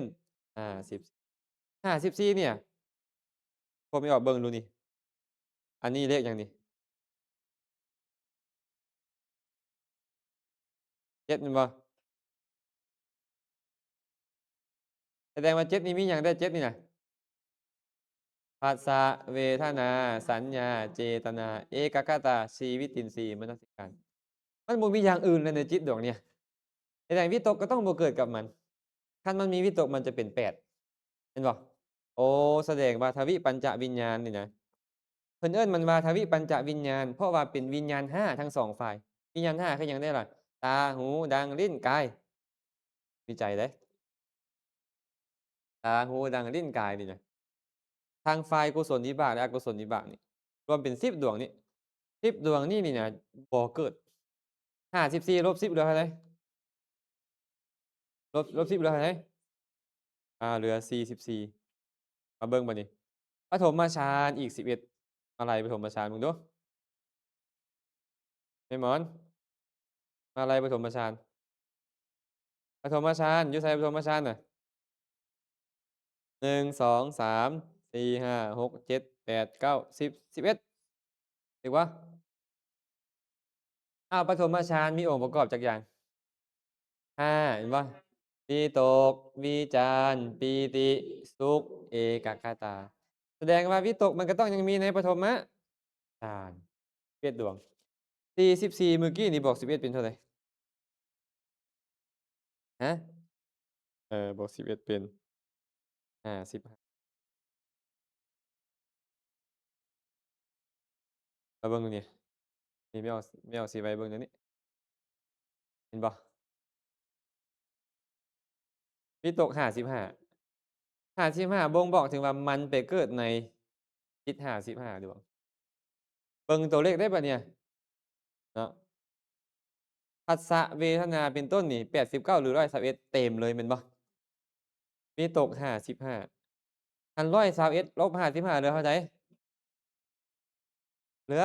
54เนี่ยผมไม่ออกเบิ่งดูนี่ อันนี้เลขหยังนี่7แม่นบ่แสดงว่า7นี่มีหยังได้7นี่น่ะผัสสะเวทนา สัญญา เจตนา เอกคตาชีวิตินทรีย์มนสิการ มันบ่มีอย่างอื่นเลยในจิตดวงเนี่ยแสดงวิตกก็ต้องบ่เกิดกับมันคันมันมีวิตกมันจะเป็น8เห็นบ่โอ้แสดงว่าทวิปัญจวิญญาณนี่นะเพิ่นเอิ้นมันว่าทวิปัญจวิญญาณ เพราะว่าเป็นวิญญาณ5ทั้ง2ฝ่าย วิญญาณ5คือหยังได้ล่ะ ตา หู ดัง ลิ้น กาย วิจัยเด้ตา หู ดัง ลิ้น กายนี่นะทางฝ่ายกุศลวิบากและอกุศลวิบากนี่รวมเป็น10ดวงนี่10ดวงนี่นี่นะบ่เกิด54ลบ10เหลือเท่าไรลบ10เหลือเท่าไรเหลือ44มาเบิ่งบัดนี้ปฐมฌานอีก11มาไล่ปฐมฌานมึงดูแม่หมอนมาไล่ปฐมฌานอยู่ไสปฐมฌานน่ะ1 2 3 4 5 6 7 8 9 10 11ถูกบ่ปฐมฌานมีองค์ประกอบจักอย่างเห็นบ่วิตก วิจารณ์ ปีติ สุข เอกคตา แสดงว่าวิตกมันก็ต้องยังมีในปฐมฌาน11ดวง44เมื่อกี้นี่บวก11เป็นเท่าไรฮะบวก11เป็น55มาเบิ่งดูนี่นี่ไม่เอาสิไว้เบิ่งเดี๋ยวนี้เห็นบ่วิตก55บ่งบอกถึงว่ามันไปเกิดในจิต55ดวงเบิ่งตัวเลขได้เปล่าเนี่ยเนาะผัสสะเวทนาเป็นต้นนี่89หรือ121เต็มเลยแม่นบ่วิตก55อัน121ลบ55เหลือเท่าใดเหลือ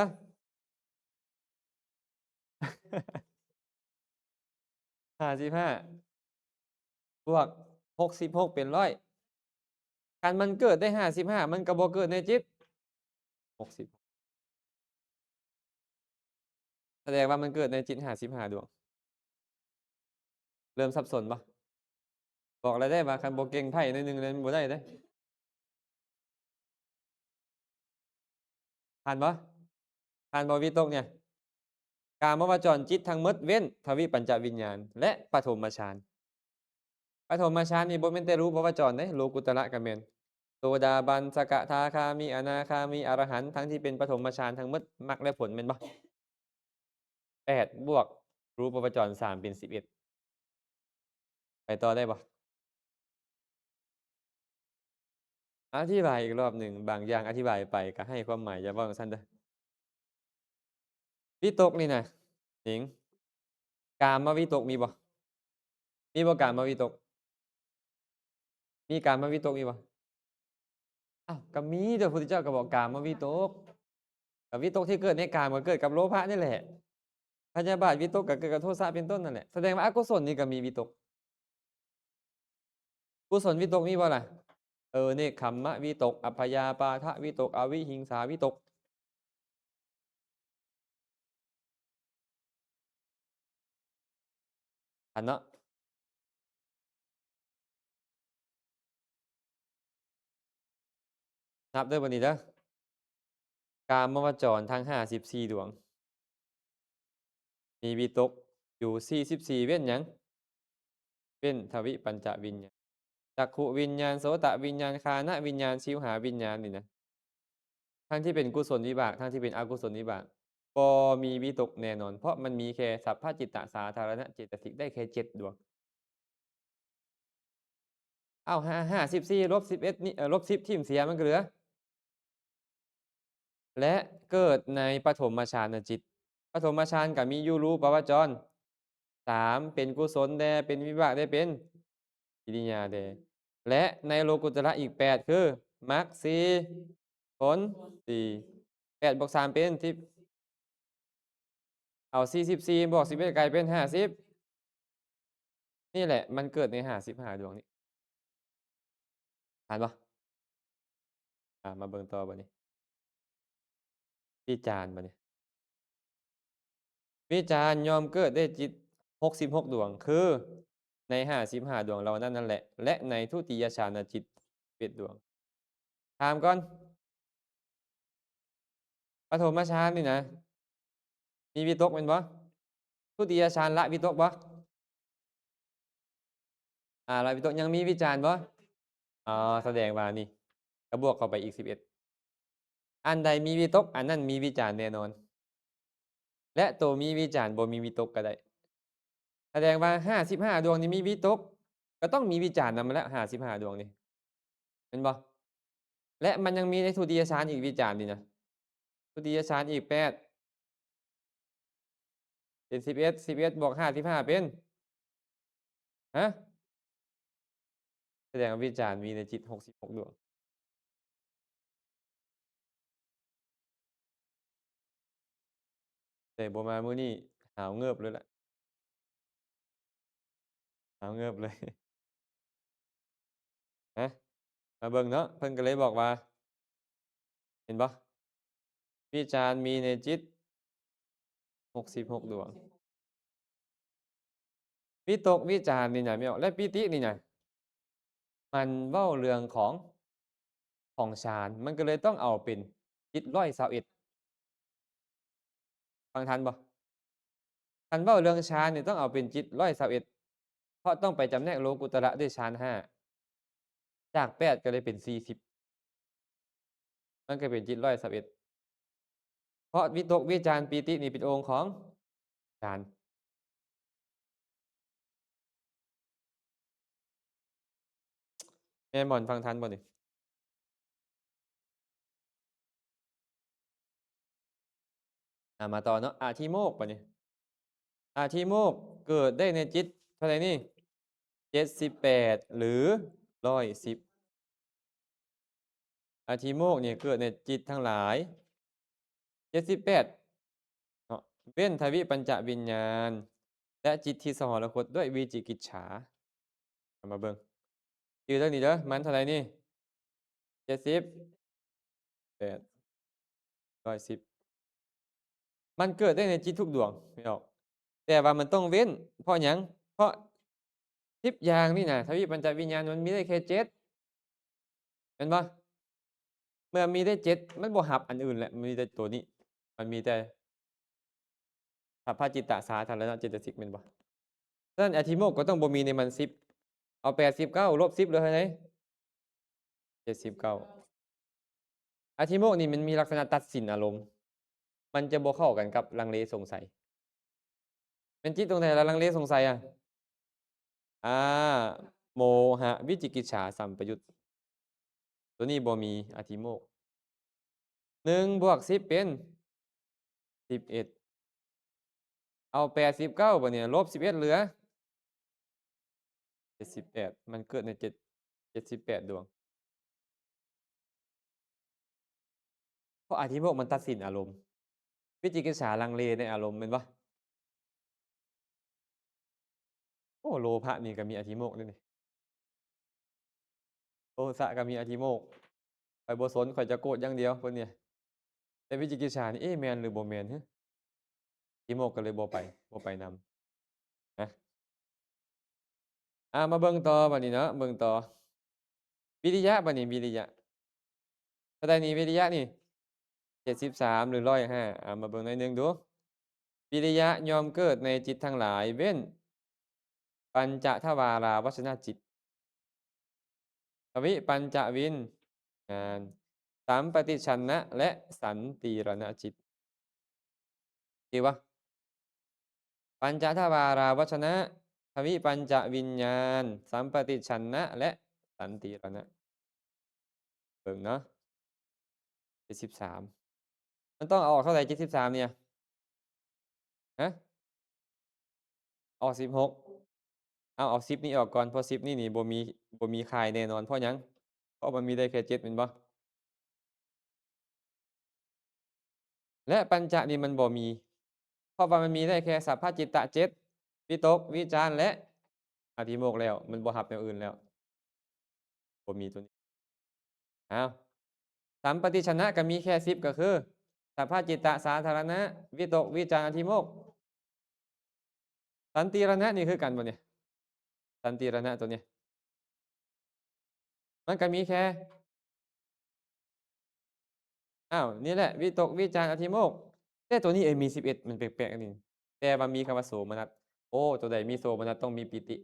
55บวก66เป็น100คันมันเกิดได้55มันก็บ่เกิดในจิต60แสดงว่ามันเกิดในจิต55ดวงเริ่มสับสนบ่บอกเลยได้ว่าคันบ่เก่งไพ่หน่อยหนึ่งเลยบ่ได้เด้ ผ่านบ่ผ่านบ่วิตกเนี่ยกามวจรจิตทั้งหมดเว้นทวิปัญจวิญญาณ และปฐมฌานปฐมฌานนี่บ่แม่นแต่รู้ภวจรเด้โลกุตระก็แม่นโสดาบันสกทาคามีอนาคามีอรหันต์ทั้งที่เป็นปฐมฌานทั้งหมดมรรคและผลแม่นบ่8บวกรู้ภวจร3เป็น11ไปต่อได้บ่อธิบายอีกรอบหนึ่งบางอย่างอธิบายไปก็ให้ความหมายอย่าเว้าจั่งซั้นเด้อวิตกนี่น่ะหนิงกามวิตกมีบ่มีบ่กามวิตกมีกามวิตกมีบ่อ้าวก็มีเด้อพระพุทธเจ้าก็บอกกามวิตกก็วิตกที่เกิดในกามก็เกิดกับโลภะนี่แหละพยาบาทวิตกก็เกิดกับโทสะเป็นต้นนั่นแหละแสดงว่าอกุศลนี่ก็มีวิตกกุศลวิตกมีบ่ล่ะเนกขัมมะวิตกอัพพยาปาทะวิตกอวิหิงสาวิตกอันเนาะนับเด้อบัดนี้เด้อกามวจรทั้ง54ดวงมีวิตกอยู่44เว้นหยังเว้นทวิปัญจวิญญาณจักขุวิญญาณโสตวิญญาณฆานวิญญาณชิวหาวิญญาณนี่นะทั้งที่เป็นกุศลวิบากทั้งที่เป็นอกุศลวิบากบ่มีวิตกแน่นอนเพราะมันมีแค่สัพพจิตตสาธารณเจตสิกได้แค่7ดวงอ้าว54ลบ11นี่ลบ10ทิ่มเสียมันก็เหลือและเกิดในปฐมฌานจิตปฐมฌานก็มีอยู่รู้ปวจร3เป็นกุศลแดเป็นวิบากได้เป็นกิริยาแดและในโลกุตระอีก8คือมรรค4ผล4 8บวก3เป็น10เอา44บวก11กลายเป็น50นี่แหละมันเกิดใน55ดวงนี้ผ่านบ่มาเบิ่งต่อบัดนี้วิจารณ์บัดนี้วิจารณ์ยอมเกิดได้จิต66ดวงคือใน55ดวงเหล่านั้นนั่นแหละและในทุติยฌานจิต11ดวงถามก่อนปฐมฌานนี่นะมีวิตกแม่นบ่ทุติยฌานละวิตกบ่ละวิตกยังมีวิจารณ์บ่แสดงว่านี่ก็บวกเข้าไปอีก11อันใดมีวิตกอันนั้นมีวิจารณ์แน่นอนและตัวมีวิจารณ์บ่มีวิตกก็ได้แสดงว่า55ดวงนี้มีวิตกก็ต้องมีวิจารณ์นำมาแล้ว55ดวงนี่เห็นบ่และมันยังมีในทุติยฌานอีกวิจารณ์นี่นะทุติยฌานอีก8เป็น11บวก55เป็นฮะแสดงว่าวิจารณ์มีในจิต66ดวงแต่บ่มามื้อนี้หาวเงิบเลยล่ะหาวเงิบเลย นะมาเบิ่งเนาะเพิ่นก็เลยบอกว่าเห็นบ่วิจารณ์มีในจิต66ดวงวิตกวิจารณ์นี่น่ะไม่ออกและปิตินี่น่ะมันเว้าเรื่องของฌานมันก็เลยต้องเอาเป็นจิต121ฟังทันบ่คันเว้าเรื่องฌานนี่ต้องเอาเป็นจิต121เพราะต้องไปจำแนกโลกุตระด้วยฌาน5จาก8ก็เลยเป็น40มันก็เป็นจิต121เพราะวิตกวิจารณ์ปิตินี่เป็นองค์ของฌานแม่นบ่ฟังทันบ่นี่มาต่อเนาะอธิโมกข์บัดนี้อธิโมกข์เกิดได้ในจิตเท่าไรนี่78หรือ110อธิโมกข์เนี่ยเกิดในจิตทั้งหลาย78เนาะเว้นทวิปัญจวิญญาณและจิตที่สหรคตด้วยวิจิกิจฉามาเบิ่งชื่อเรื่องนี้เด้อมันเท่าไรนี่78 110มันเกิดได้ในจิตทุกดวงไม่ออกแต่ว่ามันต้องเว้นเพราะหยังเพราะ10อย่างนี่น่ะทวิปัญจวิญญาณมันมีได้แค่7แม่นบ่ เมื่อมีได้เจ็ดมันบ่หับอันอื่นแหละมันมีแต่ตัวนี้ มันมีแต่สัพพจิตตสาธารณเจตสิกแม่นบ่ฉะนั้นอธิโมกข์ก็ต้องบ่มีในมัน10เอา89ลบ10เหลือเท่าไหร่79อธิโมกข์นี่มันมีลักษณะตัดสินอารมณ์ มันจะบ่เข้ากันกับลังเลสงสัย เป็นจิตตรงไหนล่ะลังเลสงสัยอะอ่าโมหะวิจิกิจฉาสัมปยุตตัวนี้บ่มีอธิโมกข์1บวก10เป็น11เอา89บัดเนี่ยลบ11เหลือ78มันเกิดใน78ดวงเพราะอธิโมกข์มันตัดสินอารมณ์ วิจิกิจฉาลังเลในอารมณ์แม่นบ่โอ้โลภะนี่ก็มีอธิโมกข์ด้วยนี่โทสะก็มีอธิโมกข์ข้อยบ่สนข้อยจะโกรธอย่างเดียวเพิ่นเนี่ยแต่วิจิกิจฉานี่เอ๊ะแม่นหรือบ่แม่นฮึอธิโมกข์ก็เลยบ่ไปนำนะมาเบิ่งต่อบัดนี้เนาะเบิ่งต่อวิริยะบัดนี้วิริยะเท่าใดนี่วิริยะนี่73หรือ105มาเบิ่งหน่อยหนึ่งดูวิริยะย่อมเกิดในจิตทั้งหลายเว้นปัญจทวาราวัชนะจิตอวิปัญจวินญาณสัมปติชนนะและสันติรณจิตดีวะปัญจทวาราวัชนะอวิปัญจวิญญาณสัมปติชนนะและสันติรณะเบิ่งเนาะ73มันต้องเอาออกเท่าไหร่73เนี่ยฮะออก16เอา10นี่ออกก่อนเพราะ10นี่บ่มีคายแน่นอนเพราะหยังเพราะมันมีได้แค่7แม่นบ่และปัญจนี่มันบ่มีเพราะว่ามันมีได้แค่สัพพจิตตะ7วิตกวิจารณ์และอธิโมกข์แล้วมันบ่รับแนวอื่นแล้วบ่มีตัวนี้อ้าวสัมปติชนะก็มีแค่10ก็คือสัพพจิตตะสาธารณะวิตกวิจารณ์อธิโมกข์สันติรณะนี่คือกันบ่เนี่ยสันติรณะตัวเนี้ยมันก็มีแค่นี่แหละวิตกวิจารณ์อธิโมกข์แต่ตัวนี้มี11มันแปลกๆอันนี้แต่ว่ามีคำว่าโสมนัสโอ้ตัวใดมีโสมนัสต้องมีปิติ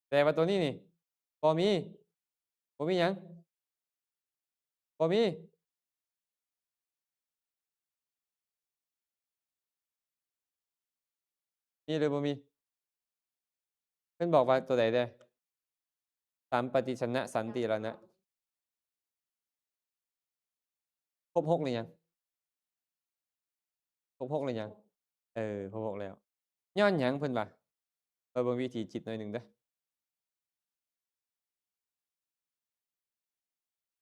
แต่ว่าตัวนี้นี่บ่มีหยังบ่มีมีหรือบ่มีเพิ่นบอกว่าตัวใดเด้อสัมปติชนะสันติรณะครบ6หรือยังครบ6หรือยังครบ6แล้วย้อนหยังเพิ่นว่าเบิ่งวิถีจิตหน่อยหนึ่งเด้อ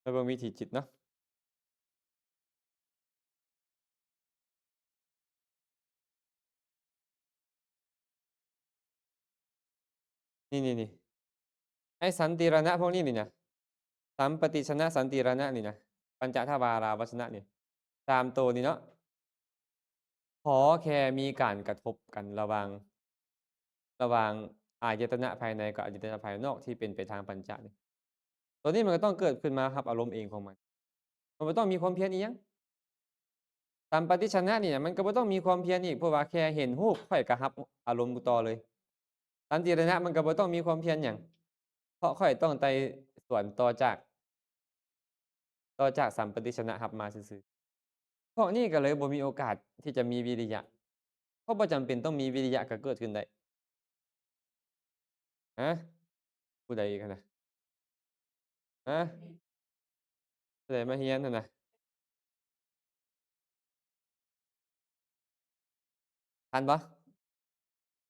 มาเบิ่งวิถีจิตเนาะนี่ไอ้สันติรณะพวกนี้นี่นะสัมปติชนะสันติรณะนี่นะปัญจทวาราวัชนะนี่3ตัวนี่เนาะขอแค่มีการกระทบกันระหว่างอายตนะภายในกับอายตนะภายนอกที่เป็นไปทางปัญจนี่ตัวนี้มันก็ต้องเกิดขึ้นมาครับอารมณ์เองของมันบ่ต้องมีความเพียรอิหยังสัมปติชนะนี่มันก็บ่ต้องมีความเพียรอีกเพราะว่าแค่เห็นรูปข้อยก็รับอารมณ์ต่อเลยสันติรณะมันก็บ่ต้องมีความเพียรหยังเพราะข้อยต้องไต่สวนต่อจากสัมปติชนะรับมาซื่อๆพวกนี้ก็เลยบ่มีโอกาสที่จะมีวิริยะเพราะบ่จำเป็นต้องมีวิริยะก็เกิดขึ้นได้ฮะผู้ใดอีกหั้นน่ะฮะผู้ใดมาเรียนนั่นน่ะทันบ่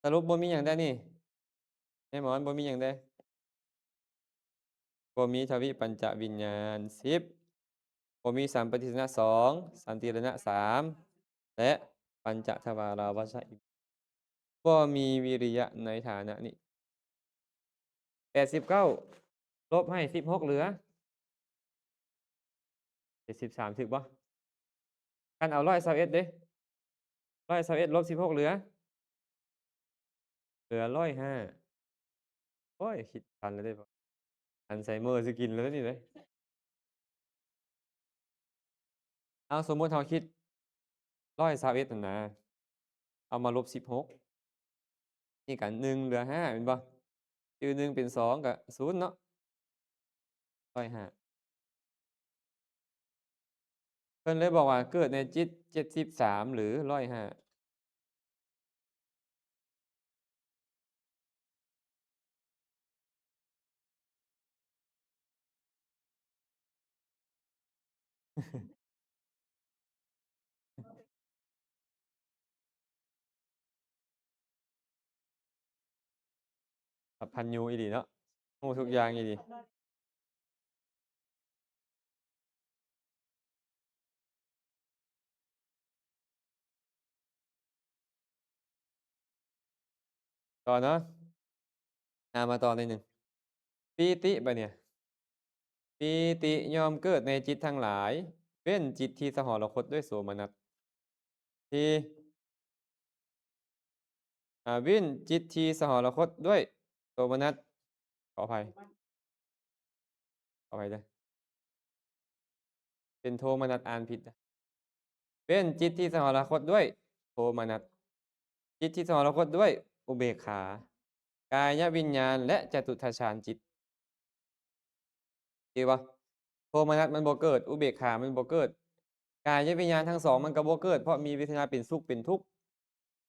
สรุปบ่มีหยังได้นี่แม่หมอนบ่มีหยังได้บ่มีทวิปัญจวิญญาณ10บ่มีสัมปติชนะ2สันติรณะ3และปัญจทวาราวัชชะอีกบ่มีวิริยะในฐานะนี้89ลบให้16เหลือ73ถึกบ่คันเอา121เด้121ลบ16เหลือ105โอ๊ยคิดทันแล้วเด้บ่อัลไซเมอร์สิกินแล้วนี่เด้ เอาสมมุติเราคิด121นั่นนะเอามาลบ16นี่ก็1เหลือ5แม่นบ่จือ1เป็น2ก็0เนาะ105เพิ่นเลยบอกว่าเกิดในจิต73หรือ105พันยูอีหลีเนาะรู้ทุกอย่างอีหลีต่อเนาะมาต่อเลยหนึ่งปีติบัดเนี่ยปีติย่อมเกิดในจิตทั้งหลาย เว้นจิตที่สหรคตด้วยโสมนัสที่วินจิตที่สหรคตด้วยโสมนัสขออภัยเด้อเป็นโทมนัสอ่านผิดนะเป็นจิตที่สหรคตด้วยโทมนัสจิตที่สหรคตด้วยอุเบกขา กายวิญญาณและจตุตฌานจิตดีปะโทมนัสมันบ่เกิด อุเบกขามันบ่เกิด กายวิญญาณทั้งสองมันก็บ่เกิดเพราะมีเวทนาเป็นสุขเป็นทุกข์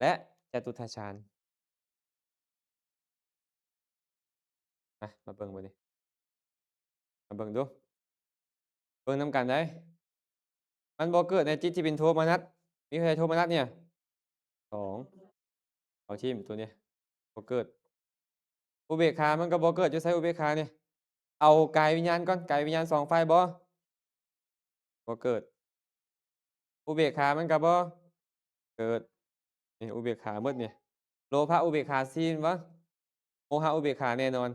และจตุตฌานมาเบิ่งบ่ดิมาเบิ่งดูเบิ่งนำกันได้มันบ่เกิดในจิตที่เป็นโทมนัสมีใครโทมนัสเนี่ย2เอาทิ่มตัวเนี้ยบ่เกิด อุเบกขามันก็บ่เกิดอยู่ไสอุเบกขาเนี่ยเอากายวิญญาณก่อนกายวิญญาณ2ฝ่ายบ่เกิด อุเบกขามันก็บ่เกิดนี่อุเบกขาหมดเนี่ยโลภะอุเบกขา4แม่นบ่โมหะอุเบกขาแน่นอน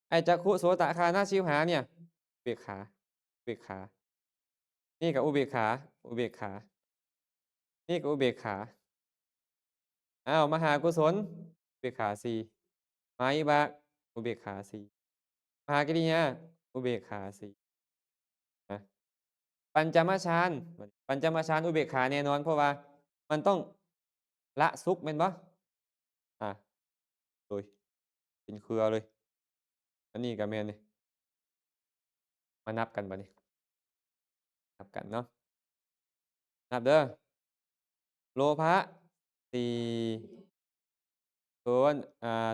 ไอ้จักขุโสตคานะชิวหาเนี่ยอุเบกขาอุเบกขานี่ก็อุเบกขาอุเบกขานี่ก็อุเบกขาอ้าวมหากุศลอุเบกขา4มาอิบากอุเบกขา4มหากิริยาอุเบกขา4นะปัญจมฌานปัญจมฌานอุเบกขาแน่นอนเพราะว่ามันต้องละสุขแม่นบ่โดยเป็นเครือเลยอันนี้ก็แม่นนี่มานับกันบัดนี้นับกันเนาะนับเด้อโลภะ4ส่วน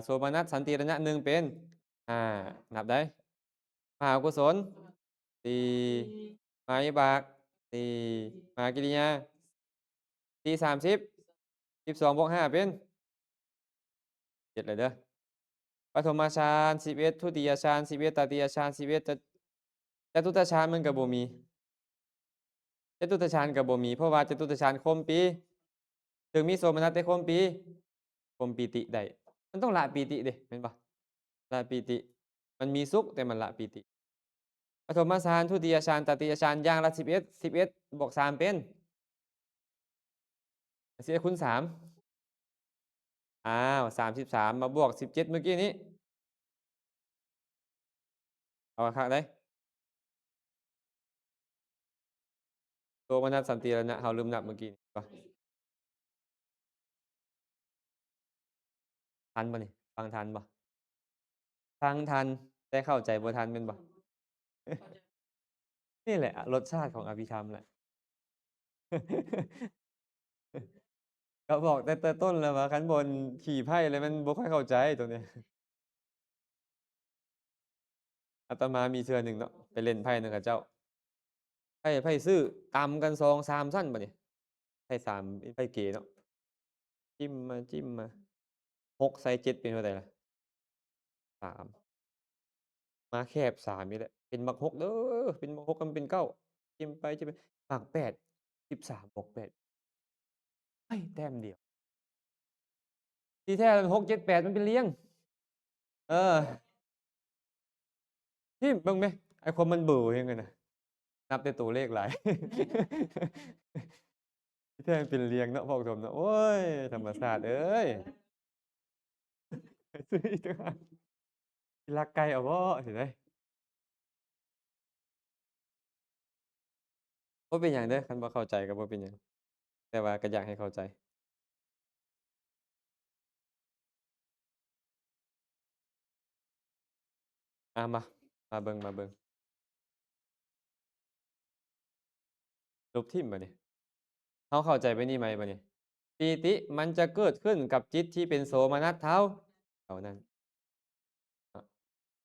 โสมนัสสันติรณะ1เป็นนับได้มหากุศล4มหาวิบาก4มหากิริยา4 30 12บวก5เป็น7เลยเด้อปฐมฌาน11ทุติยฌาน11ตติยฌาน11จตุตฌานมันก็บ่มีจตุตฌานก็บ่มีเพราะว่าจตุตฌานคมปีถึงมีโสมนัสแต่คมปีติได้มันต้องละปีติเด้แม่นบ่ละปีติมันมีสุขแต่มันละปีติปฐมฌานทุติยฌานตติยฌานอย่างละ11บวก3เป็น11คูณ333มาบวก17เมื่อกี้นี้เอาคักๆได้โสมนัสสันติรณะเฮาลืมนับเมื่อกี้นี่บ่ทันบ่นี่ฟังทันบ่ฟังทันแต่เข้าใจบ่ทันแม่นบ่ นี่แหละรสชาติของอภิธรรมแหละ ก็บอกแต่ต้นแล้วว่าคันบนขี่ไพ่อะไรมันบ่ค่อยเข้าใจตัวเนี้ยอาตมามีเทื่อหนึ่งเนาะไปเล่นไพ่นำกับเจ้าไพ่ซื้อตำกัน2-3ซั่นบัดนี้ไพ่3ไพ่เก๋เนาะจิ้มมา6ใส่7เป็นเท่าใดล่ะ3มาแคบ3นี่แหละเป็นบัก6เด้อเป็นบัก6ก็มันเป็น9จิ้มไปบัก8 13บวก8ไพ่แต้มเดียวที่แท้มัน6 7 8มันเป็นเรียงเออทิ่มเบิ่งแหมไอ้คนมันเบ้อแฮงอะน่ะนับแต่ตัวเลขหลาย ที่แท้มันเป็นเรียงเนาะพ่ออุดมเนาะโอ๊ยธรรมศาสตร์เอ้ยซื้ออีกต่างหากสิลักไก่เอาบ่สิได้ บ่เป็นหยังเด้อคันบ่เข้าใจก็บ่เป็นหยังแต่ว่าก็อยากให้เข้าใจมาเบิ่งลบทิ่มบัดนี้เราเข้าใจไปนี่ไหมบัดนี้ปีติมันจะเกิดขึ้นกับจิตที่เป็นโสมนัสเท่านั้น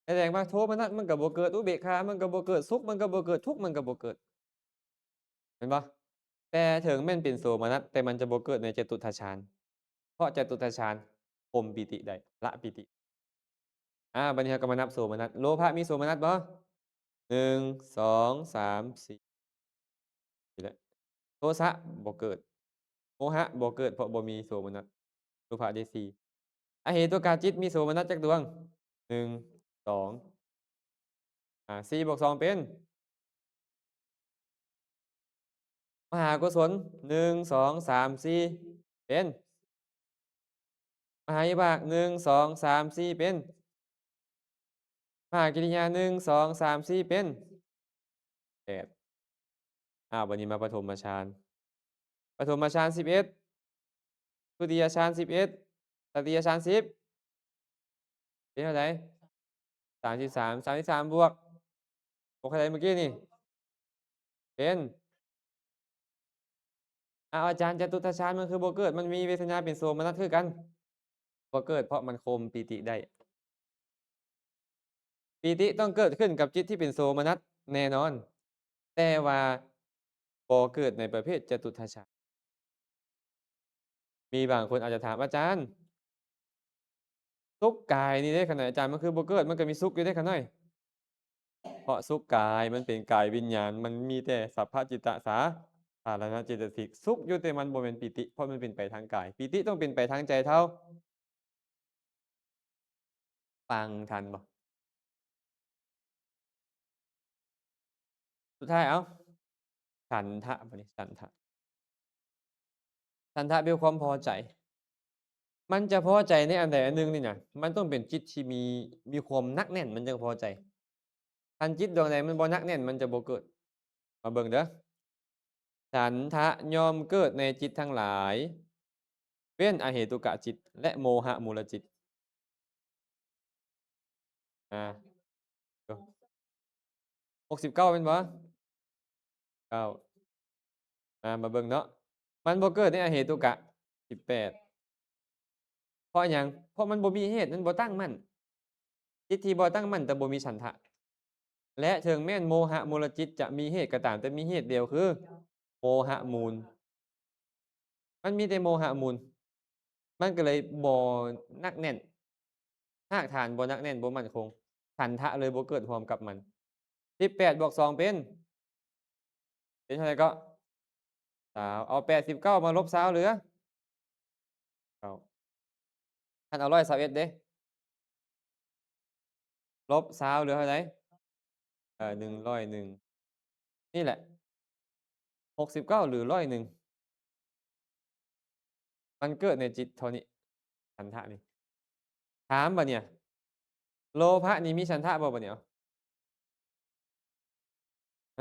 แสดงว่าโทมนัสมันก็บ่เกิดอุเบกขามันก็บ่เกิดสุขมันก็บ่เกิดทุกข์มันก็บ่เกิดเห็นบ่แต่ถึงแม่นเป็นโสมนัสแต่มันจะบ่เกิดในจตุตถฌานเพราะจตุตถฌานข่มปีติได้ละปีติบัดนี้เราก็มานับโสมนัสโลภะมีโสมนัสบ่1 2 3 4นี่แหละโทสะบ่เกิดโมหะบ่เกิดเพราะบ่มีโสมนัสโลภะได้4อเหตุกาจิตมีโสมนัสจักดวง1 2 4บวก2เป็นมหากุศล1 2 3 4เป็นมหาวิบาก1 2 3 4เป็นมหากิริยา1 2 3 4เป็น8วันนี้มาปฐมฌานปฐมฌาน11ทุติยฌาน11ตติยฌาน10เป็นเท่าไหร่33บวกเท่าไหร่เมื่อกี้นี่เป็นอาจารย์จตุตถฌานมันคือบ่เกิดมันมีเวทนาเป็นโสมนัสคือกันบ่เกิดเพราะมันข่มปีติได้ปีติต้องเกิดขึ้นกับจิตที่เป็นโสมนัสแน่นอนแต่ว่าบ่เกิดในประเภทจตุตถฌานมีบางคนอาจจะถามอาจารย์สุขกายนี่เด้ขณะอาจารย์มันคือบ่เกิดมันก็มีสุขอยู่เด้ขะน้อยเพราะสุขกายมันเป็นกายวิญญาณมันมีแต่สัพพจิตตสาธารณเจตสิกสุขอยู่แต่มันบ่แม่นปีติเพราะมันเป็นไปทางกายปีติต้องเป็นไปทางใจเท่าฟังทันบ่สุดท้ายฉันทะบัดนี้ฉันทะเป็นความพอใจมันจะพอใจในอันใดอันหนึ่งนี่น่ะมันต้องเป็นจิตที่มีความหนักแน่นมันจึงพอใจคันจิตดวงใดมันบ่หนักแน่นมันจะบ่เกิดมาเบิ่งเด้อฉันทะย่อมเกิดในจิตทั้งหลายเว้นอเหตุกะจิตและโมหะมูลจิตดู69เป็นบ่9มาเบิ่งเนาะมันบ่เกิดในอเหตุกะ18เพราะหยังเพราะมันบ่มีเหตุมันบ่ตั้งมั่นจิตที่บ่ตั้งมั่นแต่บ่มีฉันทะและถึงแม้นโมหะมูลจิตจะมีเหตุก็ตามแต่มีเหตุเดียวคือโมหะมูลมันมีแต่โมหะมูลมันก็เลยบ่หนักแน่นรากฐานบ่หนักแน่นบ่มั่นคงฉันทะเลยบ่เกิดพร้อมกับมัน18บวก2เป็นเท่าไรก็20เอา89มาลบ20เหลือ9คันเอา121เด้ลบ20เหลือเท่าไร101นี่แหละ69หรือ101มันเกิดในจิตเท่านี้ฉันทะนี่ถามบัดเนี่ยโลภะนี่มีฉันทะบ่บัดเนี่ย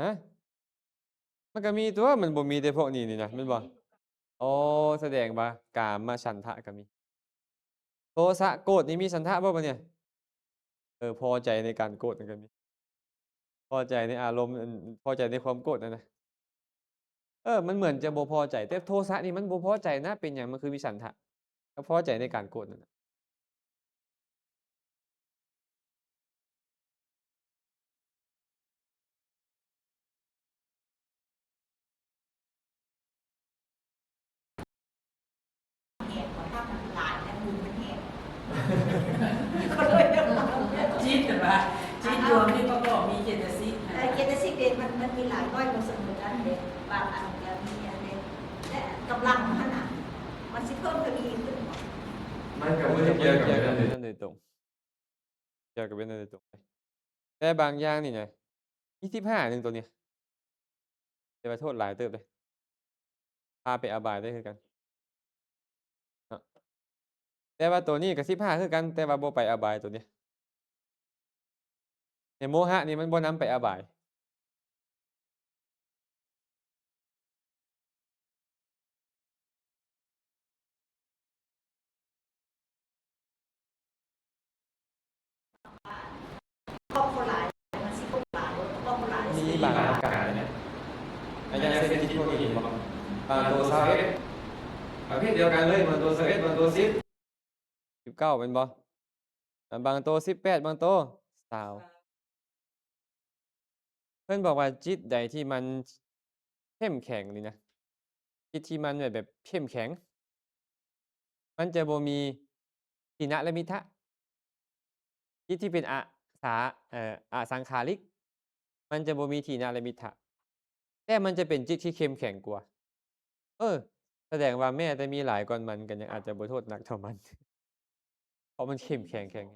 ฮะมันก็มีตัวมันบ่มีแต่พวกนี้นี่นะแม่นบ่อ๋อแสดงว่ากามฉันทะก็มีโทสะโกรธนี่มีฉันทะบ่บัดเนี่ยพอใจในการโกรธมันก็มีพอใจในอารมณ์พอใจในความโกรธนั่นน่ะมันเหมือนจะบ่พอใจแต่โทสะนี่มันบ่พอใจนะเป็นหยังมันคือวิฉันทะก็พอใจในการโกรธนั่นน่ะเหตุของถ้ามันหลายและบุญมันเหตุก็เลยต้องรับ จิตเห็นปะจิตรวมที่ประกอบมีเจตสิก เจตสิกเด็มันมีหลายร้อยมันเสมอกันเด็กบางอันก็มีอันเด็กและกำลังมันน่ะมันสิเพิ่มทวีขึ้น มันกับบ่ได้เกี่ยวกับ เกี่ยว เรื่ กั อบงนี้ นั่นโดยตรงเกี่ยวกับเรื่องนั้นโดยตรงเลยแต่บางอย่างนี่นะ25หนึ่งตัวเนี้ยจะไปโทษหลายเติบเลยพาไปอบายได้คือกันเนาะแต่ว่าตัวนี้ก็15คือกันแต่ว่าบ่ไปอบายตัวเนี้ยโมหะนี่มันบ่นำไปอบาย บางประการเนี่ยอย่างเช่นจิตพวกนี้บอกบางตัว21ประเภทเดียวกันเลยบางตัว21บางตัว10 19เป็นบ่บางตัว18บางตัว20เพิ่นบอกว่าจิตใดที่มันเข้มแข็งนี่นะจิตที่มันแบบเข้มแข็ง มันจะบ่มีถีนและมิทะจิตที่เป็นสาอสังขาริก มันจะบ่มีถีนและมิทะแต่มันจะเป็นจิตที่เข้มแข็งกว่า เออ แสดงว่าแม้แต่มีหลายกว่ามันก็ยังอาจจะบ่โทษหนักเท่ามัน เพราะมันเข้มแข็ง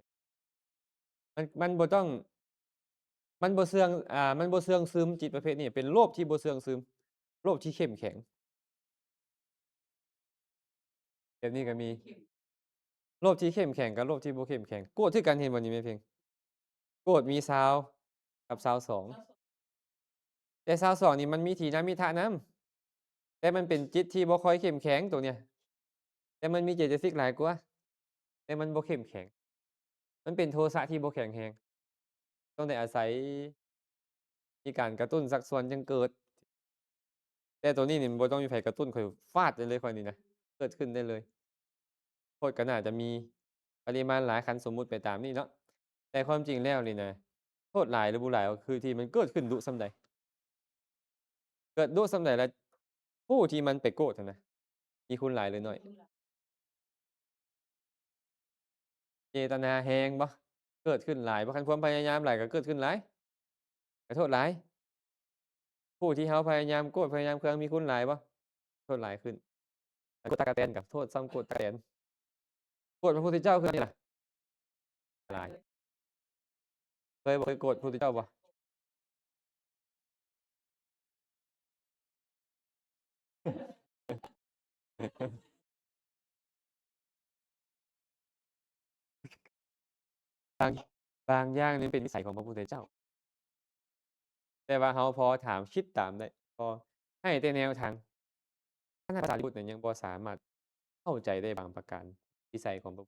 มันบ่ต้อง มันบ่เสื่องมันบ่เสื่องซึมจิตประเภทนี้เป็นโลภที่บ่เสื่องซึมโลภที่เข้มแข็งแบบนี้ก็มี โลภที่เข้มแข็งกับโลภที่บ่เข้มแข็งโกรธคือกันเห็นบ่นี่แม่เพ็งโกรธมี20กับ22แต่22นี่มันมีถีนมิทะนำแต่มันเป็นจิตที่บ่ค่อยเข้มแข็งตัวเนี้ยแต่มันมีเจตสิกหลายกว่าแต่มันบ่เข้มแข็งมันเป็นโทสะที่บ่แข็งแรงต้องได้อาศัยมีการกระตุ้นสักส่วนจึงเกิด แต่ตัวนี้นี่บ่ต้องมีไผกระตุ้นข้อยฟาดได้เลยข้อยนี่นะเกิดขึ้นได้เลยโทษก็น่าจะมีปริมาณหลายคันสมมุติไปตามนี้เนาะแต่ความจริงแล้วนี่นะโทษหลายหรือบ่หลายก็คือที่มันเกิดขึ้นดุส่ำใดเกิดดุส่ำใดแล้วผู้ที่มันไปโกรธหั้นนะมีคุณหลายหรือน้อยเจตนาแรงบ่เกิดขึ้นหลายบ่คันความพยายามหลายก็เกิดขึ้นหลายก็โทษหลายผู้ที่เฮาพยายามโกรธพยายามเคืองมีคุณหลายบ่โทษหลายขึ้นโกรธตั๊กแตนกับโทษซ้ำโกรธตั๊กแตนโกรธพระพุทธเจ้าคืออันนี้ล่ะหลายเคยบ่เคยโกรธพระพุทธเจ้าบ่ บางบางอย่างนี่เป็นนิสัยของพระพุทธเจ้า แต่ว่าเราพอถามคิดตามได้พอให้แต่แนวทางท่านสารีบุตรเนี่ยยังบ่สามารถเข้าใจได้บางประการนิสัยของพระ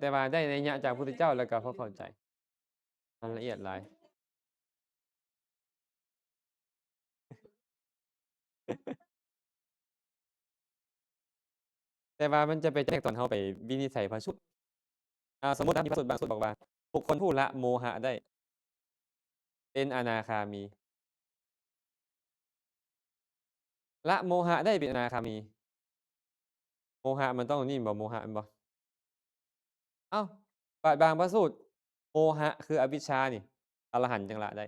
แต่ว่าได้นัยยะจากพระพุทธเจ้าแล้วก็พอเข้าใจมันละเอียดหลาย แต่ว่ามันจะไปแจ้งตอนเราไปวินิจฉัยพระสูตรสมมุติมีพระสูตรบางสูตรบอกว่าบุคคลผู้ละโมหะได้เป็นอนาคามี ละโมหะได้เป็นอนาคามี โมหะมันต้องนี่บ่โมหะแม่นบ่อ้าวบางพระสูตรโมหะคืออวิชชานี่อรหันต์จังละได้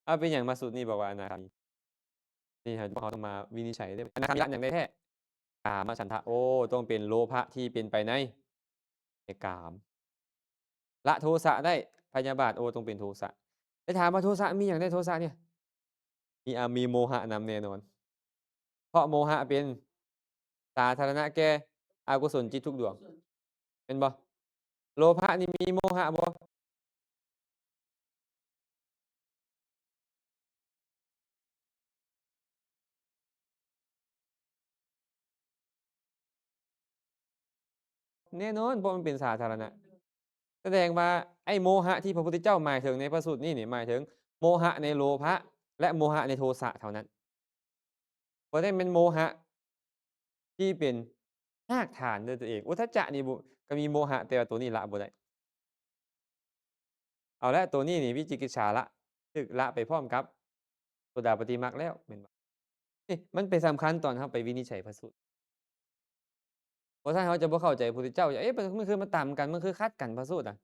อ้าวเป็นหยังมาสูตรนี้บอกว่าอนาคามีนี่เราต้องมาวินิจฉัยได้อนาคามีละหยังได้แท้กามฉันทะโอ้ต้องเป็นโลภะที่เป็นไปในกามละโทสะได้พยาบาทโอ้ต้องเป็นโทสะแต่ถามว่าโทสะมีหยังได้โทสะเนี่ยมีโมหะนำแน่นอนเพราะโมหะเป็นสาธารณะแก่อกุศลจิตทุกดวงแม่นบ่โลภะนี่มีโมหะบ่แน่นอนเพราะมันเป็นสาธารณะแสดงว่าไอ้โมหะที่พระพุทธเจ้าหมายถึงในพระสูตรนี้นี่หมายถึงโมหะในโลภะและโมหะในโทสะเท่านั้นบ่ได้แม่นโมหะที่เป็นรากฐานด้วยตัวเองอุทธัจจะนี่ก็มีโมหะแต่ว่าตัวนี้ละบ่ได้เอาละตัวนี้นี่วิจิกิจฉาละถึกละไปพร้อมกับโสดาปัตติมรรคแล้วแม่นบ่นี่มันเป็นสำคัญตอนเราไปวินิจฉัยพระสูตรเพราะถ้าเขาจะบ่เข้าใจพระพุทธเจ้าเอ๊ะมันคือมันต่ำกันมันคือขัดกันพระสูตรอะ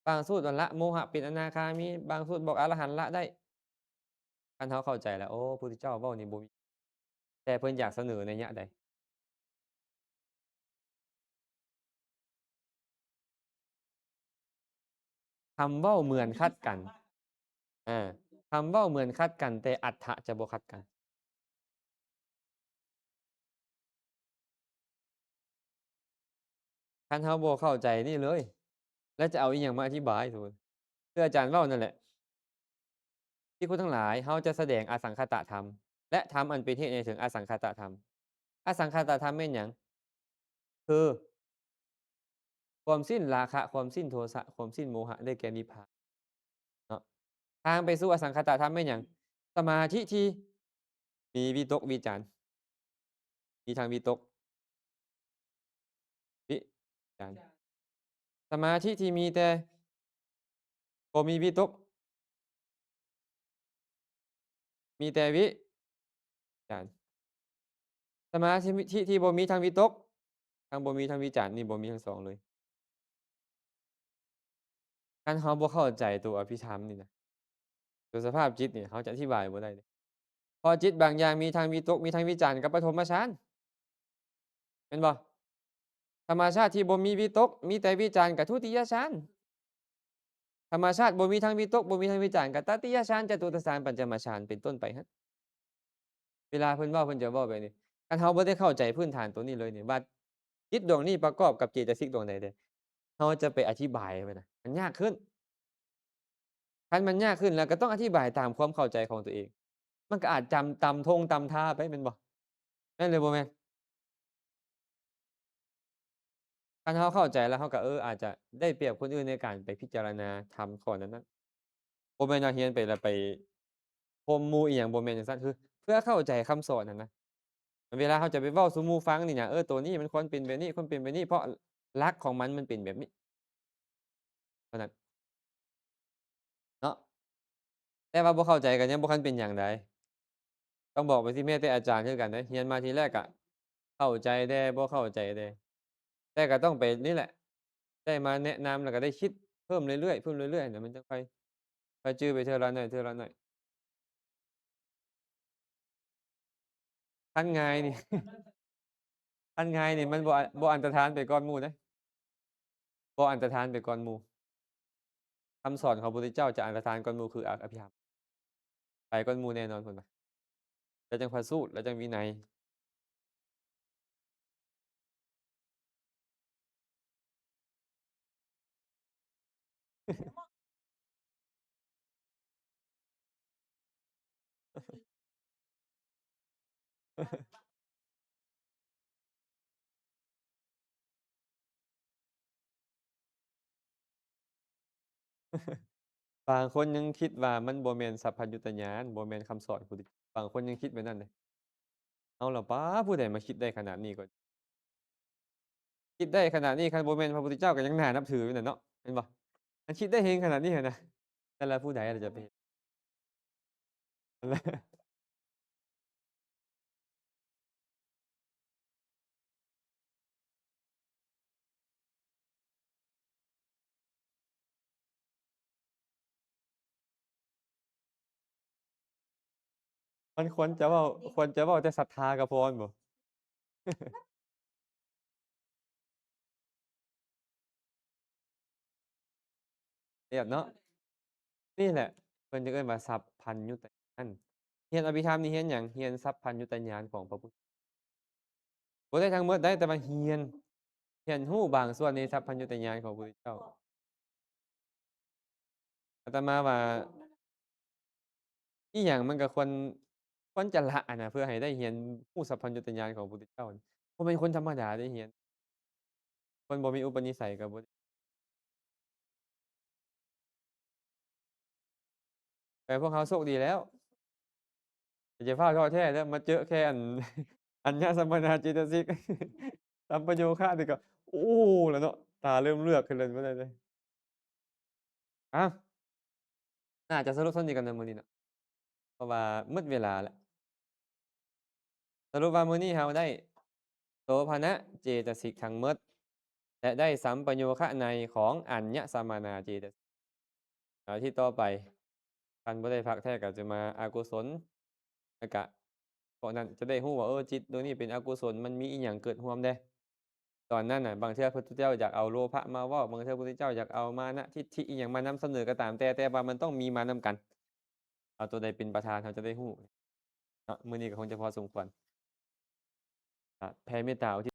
บางสูตรว่าละโมหะเป็นอนาคามีบางสูตรบอกอรหันต์ละได้คันเราเข้าใจแล้วโอ้พระพุทธเจ้าเว้านี่บ่มีแต่เพิ่นอยากเสนอนัยยะใดคำเว้าเหมือนขัดกันอาคำเว้าเหมือนขัดกันแต่อรรถะจะบ่ขัดกันคันเราบ่เข้าใจนี่เลยแล้วจะเอาอิหยังมาอธิบายโถ่คืออาจารย์เว้านั่นแหละภิกขุทั้งหลายเราจะแสดงอสังคตธรรมและธรรมอันเป็นเหตุให้ถึงอสังคตธรรมอสังคตธรรมแม่นหยังคือความสิ้นราคะความสิ้นโทสะความสิ้นโมหะได้แก่นิพพานเนาะ ทางไปสู่อสังขตธรรมแม่นหยังสมาธิที่มีวิตกวิจารณ์มีทั้งวิตกวิจารณ์สมาธิที่มีแต่บ่มีวิตกมีแต่วิจารณ์สมาธิที่บ่มีทั้งวิตกทั้งบ่มีทั้งวิจารณ์นี่บ่มีทั้งสองเลยคันเฮาบ่เข้าใจตัวอภิธรรมนี่นะตัวสภาพจิตนี่เขาจะอธิบายบ่ได้เลยเพราะจิตบางอย่างมีทั้งวิตกมีทั้งวิจารณ์กับปฐมฌานแม่นบ่ธรรมชาติที่บ่มีวิตกมีแต่วิจารณ์กับทุติยฌานธรรมชาติบ่มีทั้งวิตกบ่มีทั้งวิจารณ์กับตติยฌานจตุตฌานปัญจมฌานเป็นต้นไปครับเวลาเพิ่นเว้าเพิ่นจะเว้าแบบนี้คันเฮาบ่ได้เข้าใจพื้นฐานตัวนี้เลยนี่ว่าจิตดวงนี้ประกอบกับเจตสิกดวงใดเด้เฮาจะไปอธิบายมันน่ะมันยากขึ้นคันมันยากขึ้นแล้วก็ต้องอธิบายตามความเข้าใจของตัวเอง มันก็อาจจำตำทงตำท่าไปแม่นบ่แม่นหรือบ่แม่นคันเฮาเข้าใจแล้วเฮาก็อาจจะได้เปรียบคนอื่นในการไปพิจารณาธรรมข้อนั้นๆบ่แม่นว่าเรียนไปแล้วไปข่มหมู่อิหยังบ่แม่นจังซั้นคือเพื่อเข้าใจคำสอนนั้นนะเวลาเราจะไปเว้าสู่หมู่ฟังนี่นะตัวนี้มันควรเป็นแบบนี้ควรเป็นแบบนี้เพราะหลักของมันเป็นแบบนี้เท่านั้นเนาะแต่ว่าบ่เข้าใจก็ยังบ่คันเป็นหยังใดต้องบอกไปที่แม้แต่อาจารย์คือกันเด้เรียนมาทีแรกก็เข้าใจแน่บ่เข้าใจแน่แต่ก็ต้องไปนี่แหละได้มาแนะนำแล้วก็ได้คิดเพิ่มเรื่อยๆเพิ่มเรื่อยๆเดี๋ยวมันจะค่อยจื้อไปเทื่อละน้อยเทื่อละน้อยคันง่ายนี่ คันง่ายนี่มันบ่อันตรธานไปก่อนหมู่เด้บ่อันตรธานไปก่อนหมู่คำสอนของพระพุทธเจ้าจะอันตรธานก่อนหมู่คืออภิธรรมไปก่อนหมู่แน่นอนเพิ่นว่าแล้วจังพระสูตรแล้วจังวินัย บางคนยังคิดว่ามันบ่แม่นสัพพัญญุตญาณบ่แม่นคำสอนพุทธบางคนยังคิดแบบนั้นเลยเอาล่ะป๊าผู้ใดมาคิดได้ขนาดนี้ก็คิดได้ขนาดนี้คันบ่แม่นพระพุทธเจ้าก็ยังน่านับถืออยู่นั่นเนาะแม่นบ่คันคิดได้เร็งขนาดนี้หั้นนะแต่ละผู้ใดล่ะจะไปเฮ็ดนั่นแหละมันควรจะเว้าแต่ศรัทธาก็พอแม่นบ่เรียบเนาะนี่แหละเพิ่นจึงเอิ้นว่าสัพพัญญุตญาณเรียนอภิธรรมนี่เรียนหยังเรียนสัพพัญญุตญาณของพระพุทธบ่ได้ทั้งหมดได้แต่ว่าเรียนรู้บางส่วนในสัพพัญญุตญาณของพระพุทธเจ้าอาตมาว่า อิหยังมันก็ควรจะละอะนะเพื่อให้ได้เรียนรู้สัพพัญญุตญาณของพระพุทธเจ้านี่บ่แม่นคนธรรมดาได้เรียนคนบ่มีอุปนิสัยก็บ่แต่พวกเขาโชคดีแล้วอย่าฟ้าวท้อแท้เด้อมาเจอแค่อัญญสัมมนาเจตสิกสัมปโยคะนี่ก็โอ้แล้วเนาะตาเริ่มเลือกขึ้นแล้วบ่ได้เลยอ้าวน่าจะสรุปเท่านี้กันเนาะมื้อนี้เนาะเพราะว่าหมดเวลาแล้วสรุปว่ามื้อนี้เราได้โสภณเจตสิกทั้งหมดและได้สัมปโยคะในของอัญญสัมมนาเจตสิกที่ต่อไปคันบ่ได้พักแท้ก็จะมาอกุศลแล้วก็พวกนั้นจะได้รู้ว่าจิตดวงนี้เป็นอกุศลมันมีอิหยังเกิดร่วมเดะตอนนั้นน่ะบางเทื่อพระพุทธเจ้าอยากเอาโลภะมาเว้าบางเทื่อพระพุทธเจ้าอยากเอามานะทิฏฐิอิหยังมานำเสนอก็ตามแต่ว่ามันต้องมีมานำกันเอาตัวใดเป็นประธานเราจะได้รู้เนาะมื้อนี้ก็คงจะพอสมควรแผ่เมตตาอุทิศ